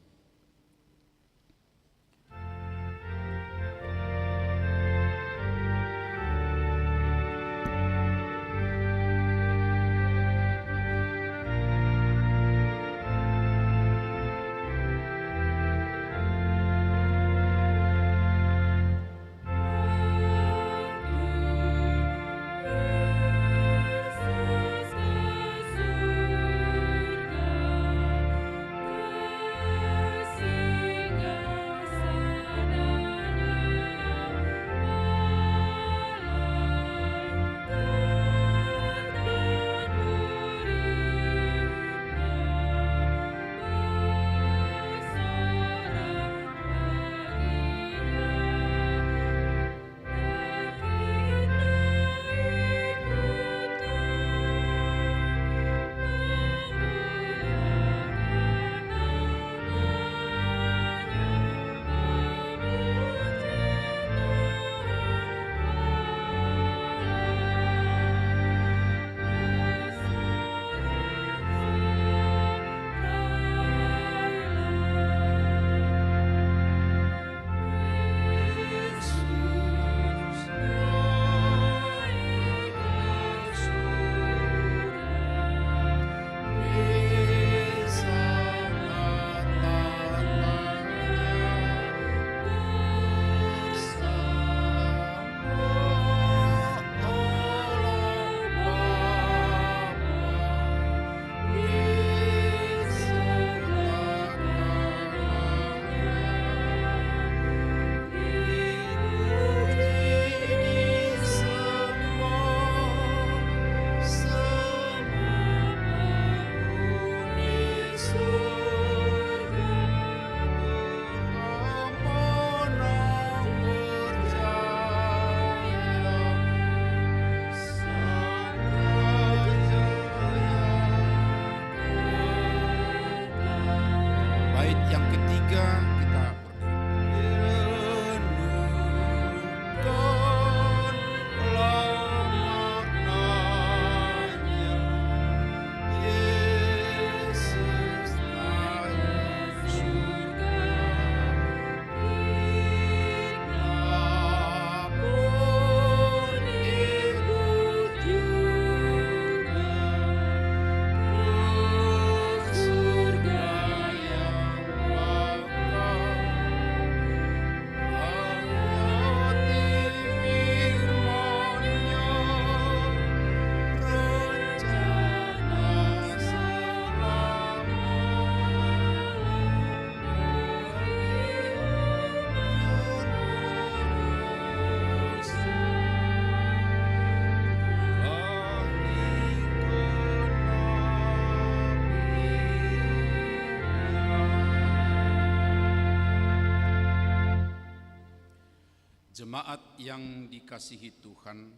Jemaat yang dikasihi Tuhan,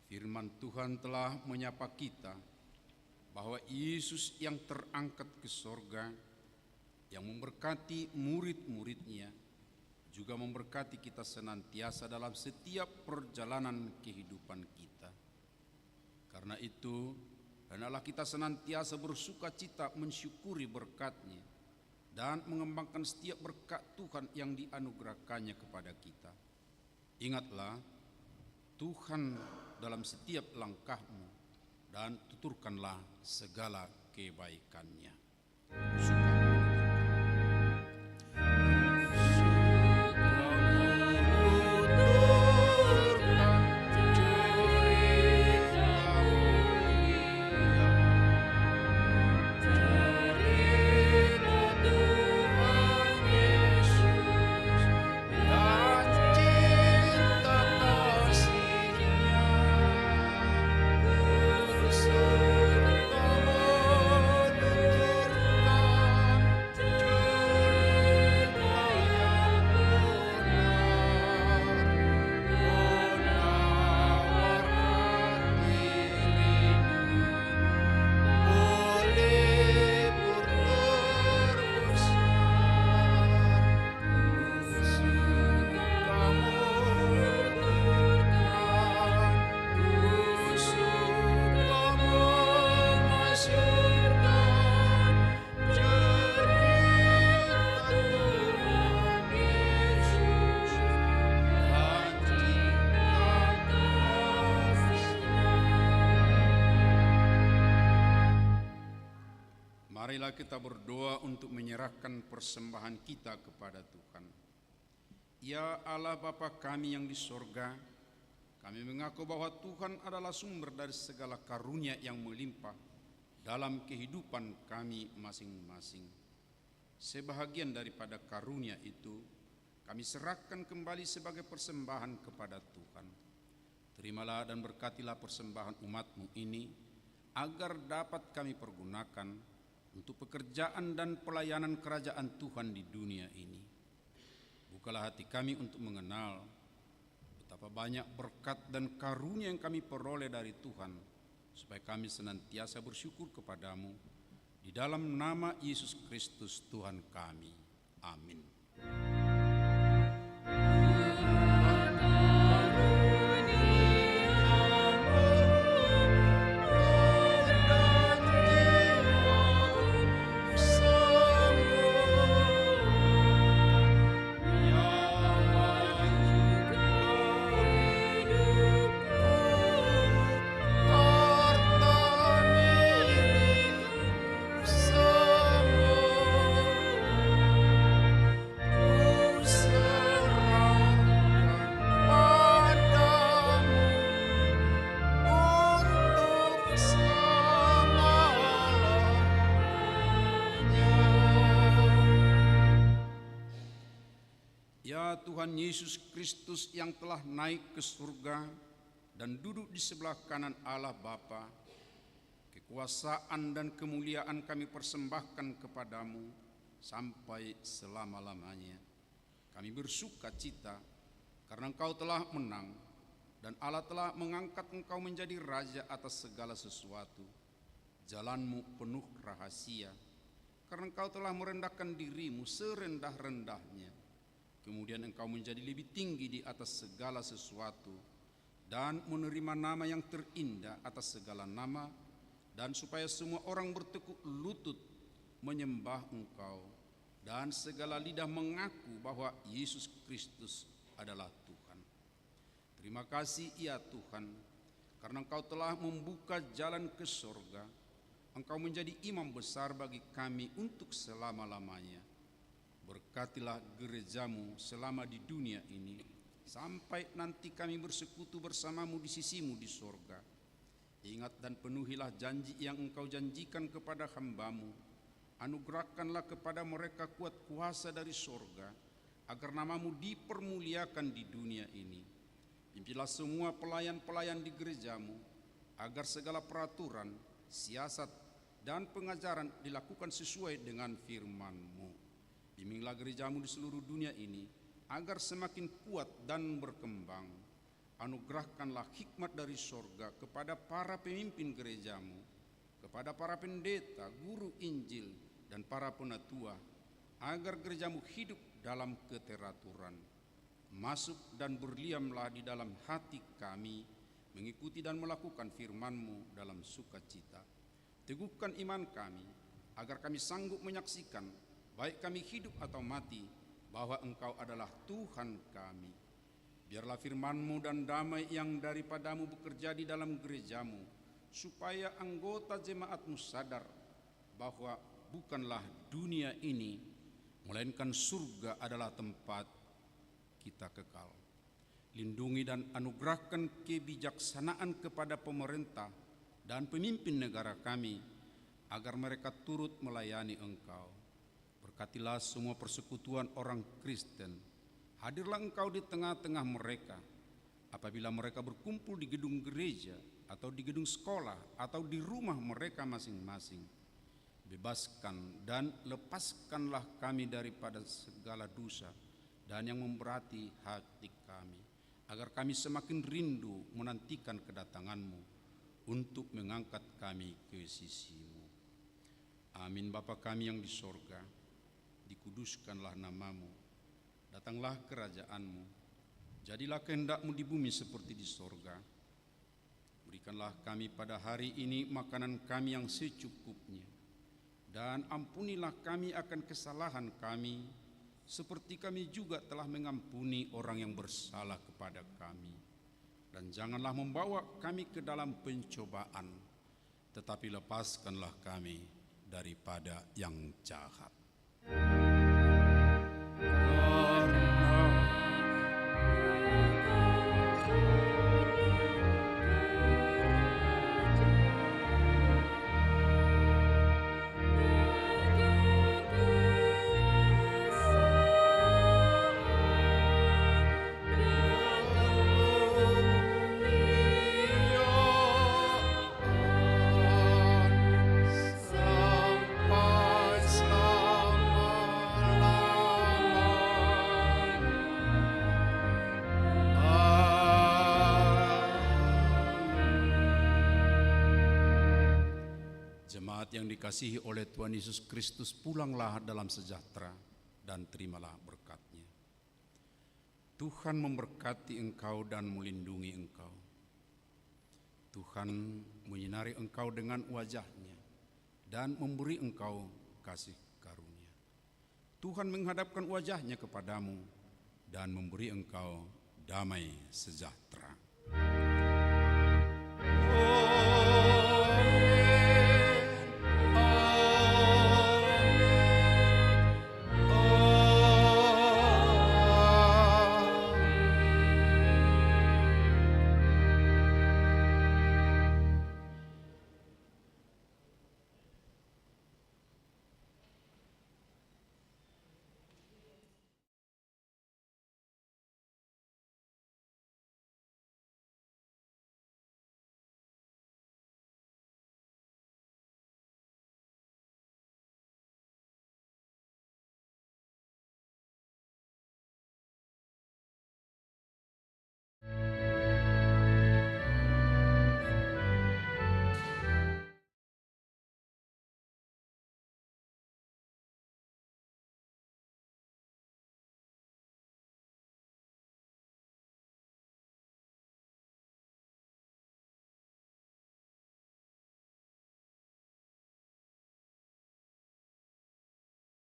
firman Tuhan telah menyapa kita bahwa Yesus yang terangkat ke sorga, yang memberkati murid-muridnya, juga memberkati kita senantiasa dalam setiap perjalanan kehidupan kita. Karena itu, hendaklah kita senantiasa bersuka cita mensyukuri berkat-Nya dan mengembangkan setiap berkat Tuhan yang dianugerahkannya kepada kita. Ingatlah, Tuhan dalam setiap langkahmu dan tuturkanlah segala kebaikan-Nya. Marilah kita berdoa untuk menyerahkan persembahan kita kepada Tuhan. Ya Allah Bapa kami yang di sorga, kami mengaku bahwa Tuhan adalah sumber dari segala karunia yang melimpah dalam kehidupan kami masing-masing. Sebahagian daripada karunia itu kami serahkan kembali sebagai persembahan kepada Tuhan. Terimalah dan berkatilah persembahan umat-Mu ini, agar dapat kami pergunakan untuk pekerjaan dan pelayanan kerajaan Tuhan di dunia ini. Bukalah hati kami untuk mengenal betapa banyak berkat dan karunia yang kami peroleh dari Tuhan, supaya kami senantiasa bersyukur kepadamu. Di dalam nama Yesus Kristus Tuhan kami. Amin. Tuhan Yesus Kristus yang telah naik ke surga dan duduk di sebelah kanan Allah Bapa, kekuasaan dan kemuliaan kami persembahkan kepadamu sampai selama-lamanya. Kami bersuka cita karena Engkau telah menang dan Allah telah mengangkat Engkau menjadi Raja atas segala sesuatu. Jalanmu penuh rahasia karena Engkau telah merendahkan dirimu serendah-rendahnya. Kemudian Engkau menjadi lebih tinggi di atas segala sesuatu dan menerima nama yang terindah atas segala nama, dan supaya semua orang bertekuk lutut menyembah Engkau dan segala lidah mengaku bahwa Yesus Kristus adalah Tuhan. Terima kasih ya Tuhan, karena Engkau telah membuka jalan ke sorga. Engkau menjadi imam besar bagi kami untuk selama-lamanya. Berkatilah gerejamu selama di dunia ini, sampai nanti kami bersekutu bersamamu di sisimu di sorga. Ingat dan penuhilah janji yang Engkau janjikan kepada hamba-Mu. Anugerahkanlah kepada mereka kuat kuasa dari sorga, agar nama-Mu dipermuliakan di dunia ini. Pimpinlah semua pelayan-pelayan di gerejamu, agar segala peraturan, siasat, dan pengajaran dilakukan sesuai dengan firman-Mu. Bimbinglah gerejamu di seluruh dunia ini, agar semakin kuat dan berkembang. Anugerahkanlah hikmat dari sorga kepada para pemimpin gerejamu, kepada para pendeta, guru Injil, dan para penatua, agar gerejamu hidup dalam keteraturan. Masuk dan berdiamlah di dalam hati kami, mengikuti dan melakukan firman-Mu dalam sukacita. Teguhkan iman kami, agar kami sanggup menyaksikan, baik kami hidup atau mati, bahwa Engkau adalah Tuhan kami. Biarlah firman-Mu dan damai yang daripadamu bekerja di dalam gerejamu, supaya anggota jemaat-Mu sadar bahwa bukanlah dunia ini, melainkan surga adalah tempat kita kekal. Lindungi dan anugerahkan kebijaksanaan kepada pemerintah dan pemimpin negara kami, agar mereka turut melayani Engkau. Berkatilah semua persekutuan orang Kristen. Hadirlah Engkau di tengah-tengah mereka. Apabila mereka berkumpul di gedung gereja, atau di gedung sekolah, atau di rumah mereka masing-masing, bebaskan dan lepaskanlah kami daripada segala dosa dan yang memberati hati kami, agar kami semakin rindu menantikan kedatangan-Mu untuk mengangkat kami ke sisi-Mu. Amin. Bapa kami yang di sorga, dikuduskanlah nama-Mu, datanglah kerajaan-Mu, jadilah kehendak-Mu di bumi seperti di sorga. Berikanlah kami pada hari ini makanan kami yang secukupnya, dan ampunilah kami akan kesalahan kami, seperti kami juga telah mengampuni orang yang bersalah kepada kami. Dan janganlah membawa kami ke dalam pencobaan, tetapi lepaskanlah kami daripada yang jahat. Yang dikasihi oleh Tuhan Yesus Kristus, pulanglah dalam sejahtera dan terimalah berkat-Nya. Tuhan memberkati engkau dan melindungi engkau. Tuhan menyinari engkau dengan wajah-Nya dan memberi engkau kasih karunia. Tuhan menghadapkan wajah-Nya kepadamu dan memberi engkau damai sejahtera.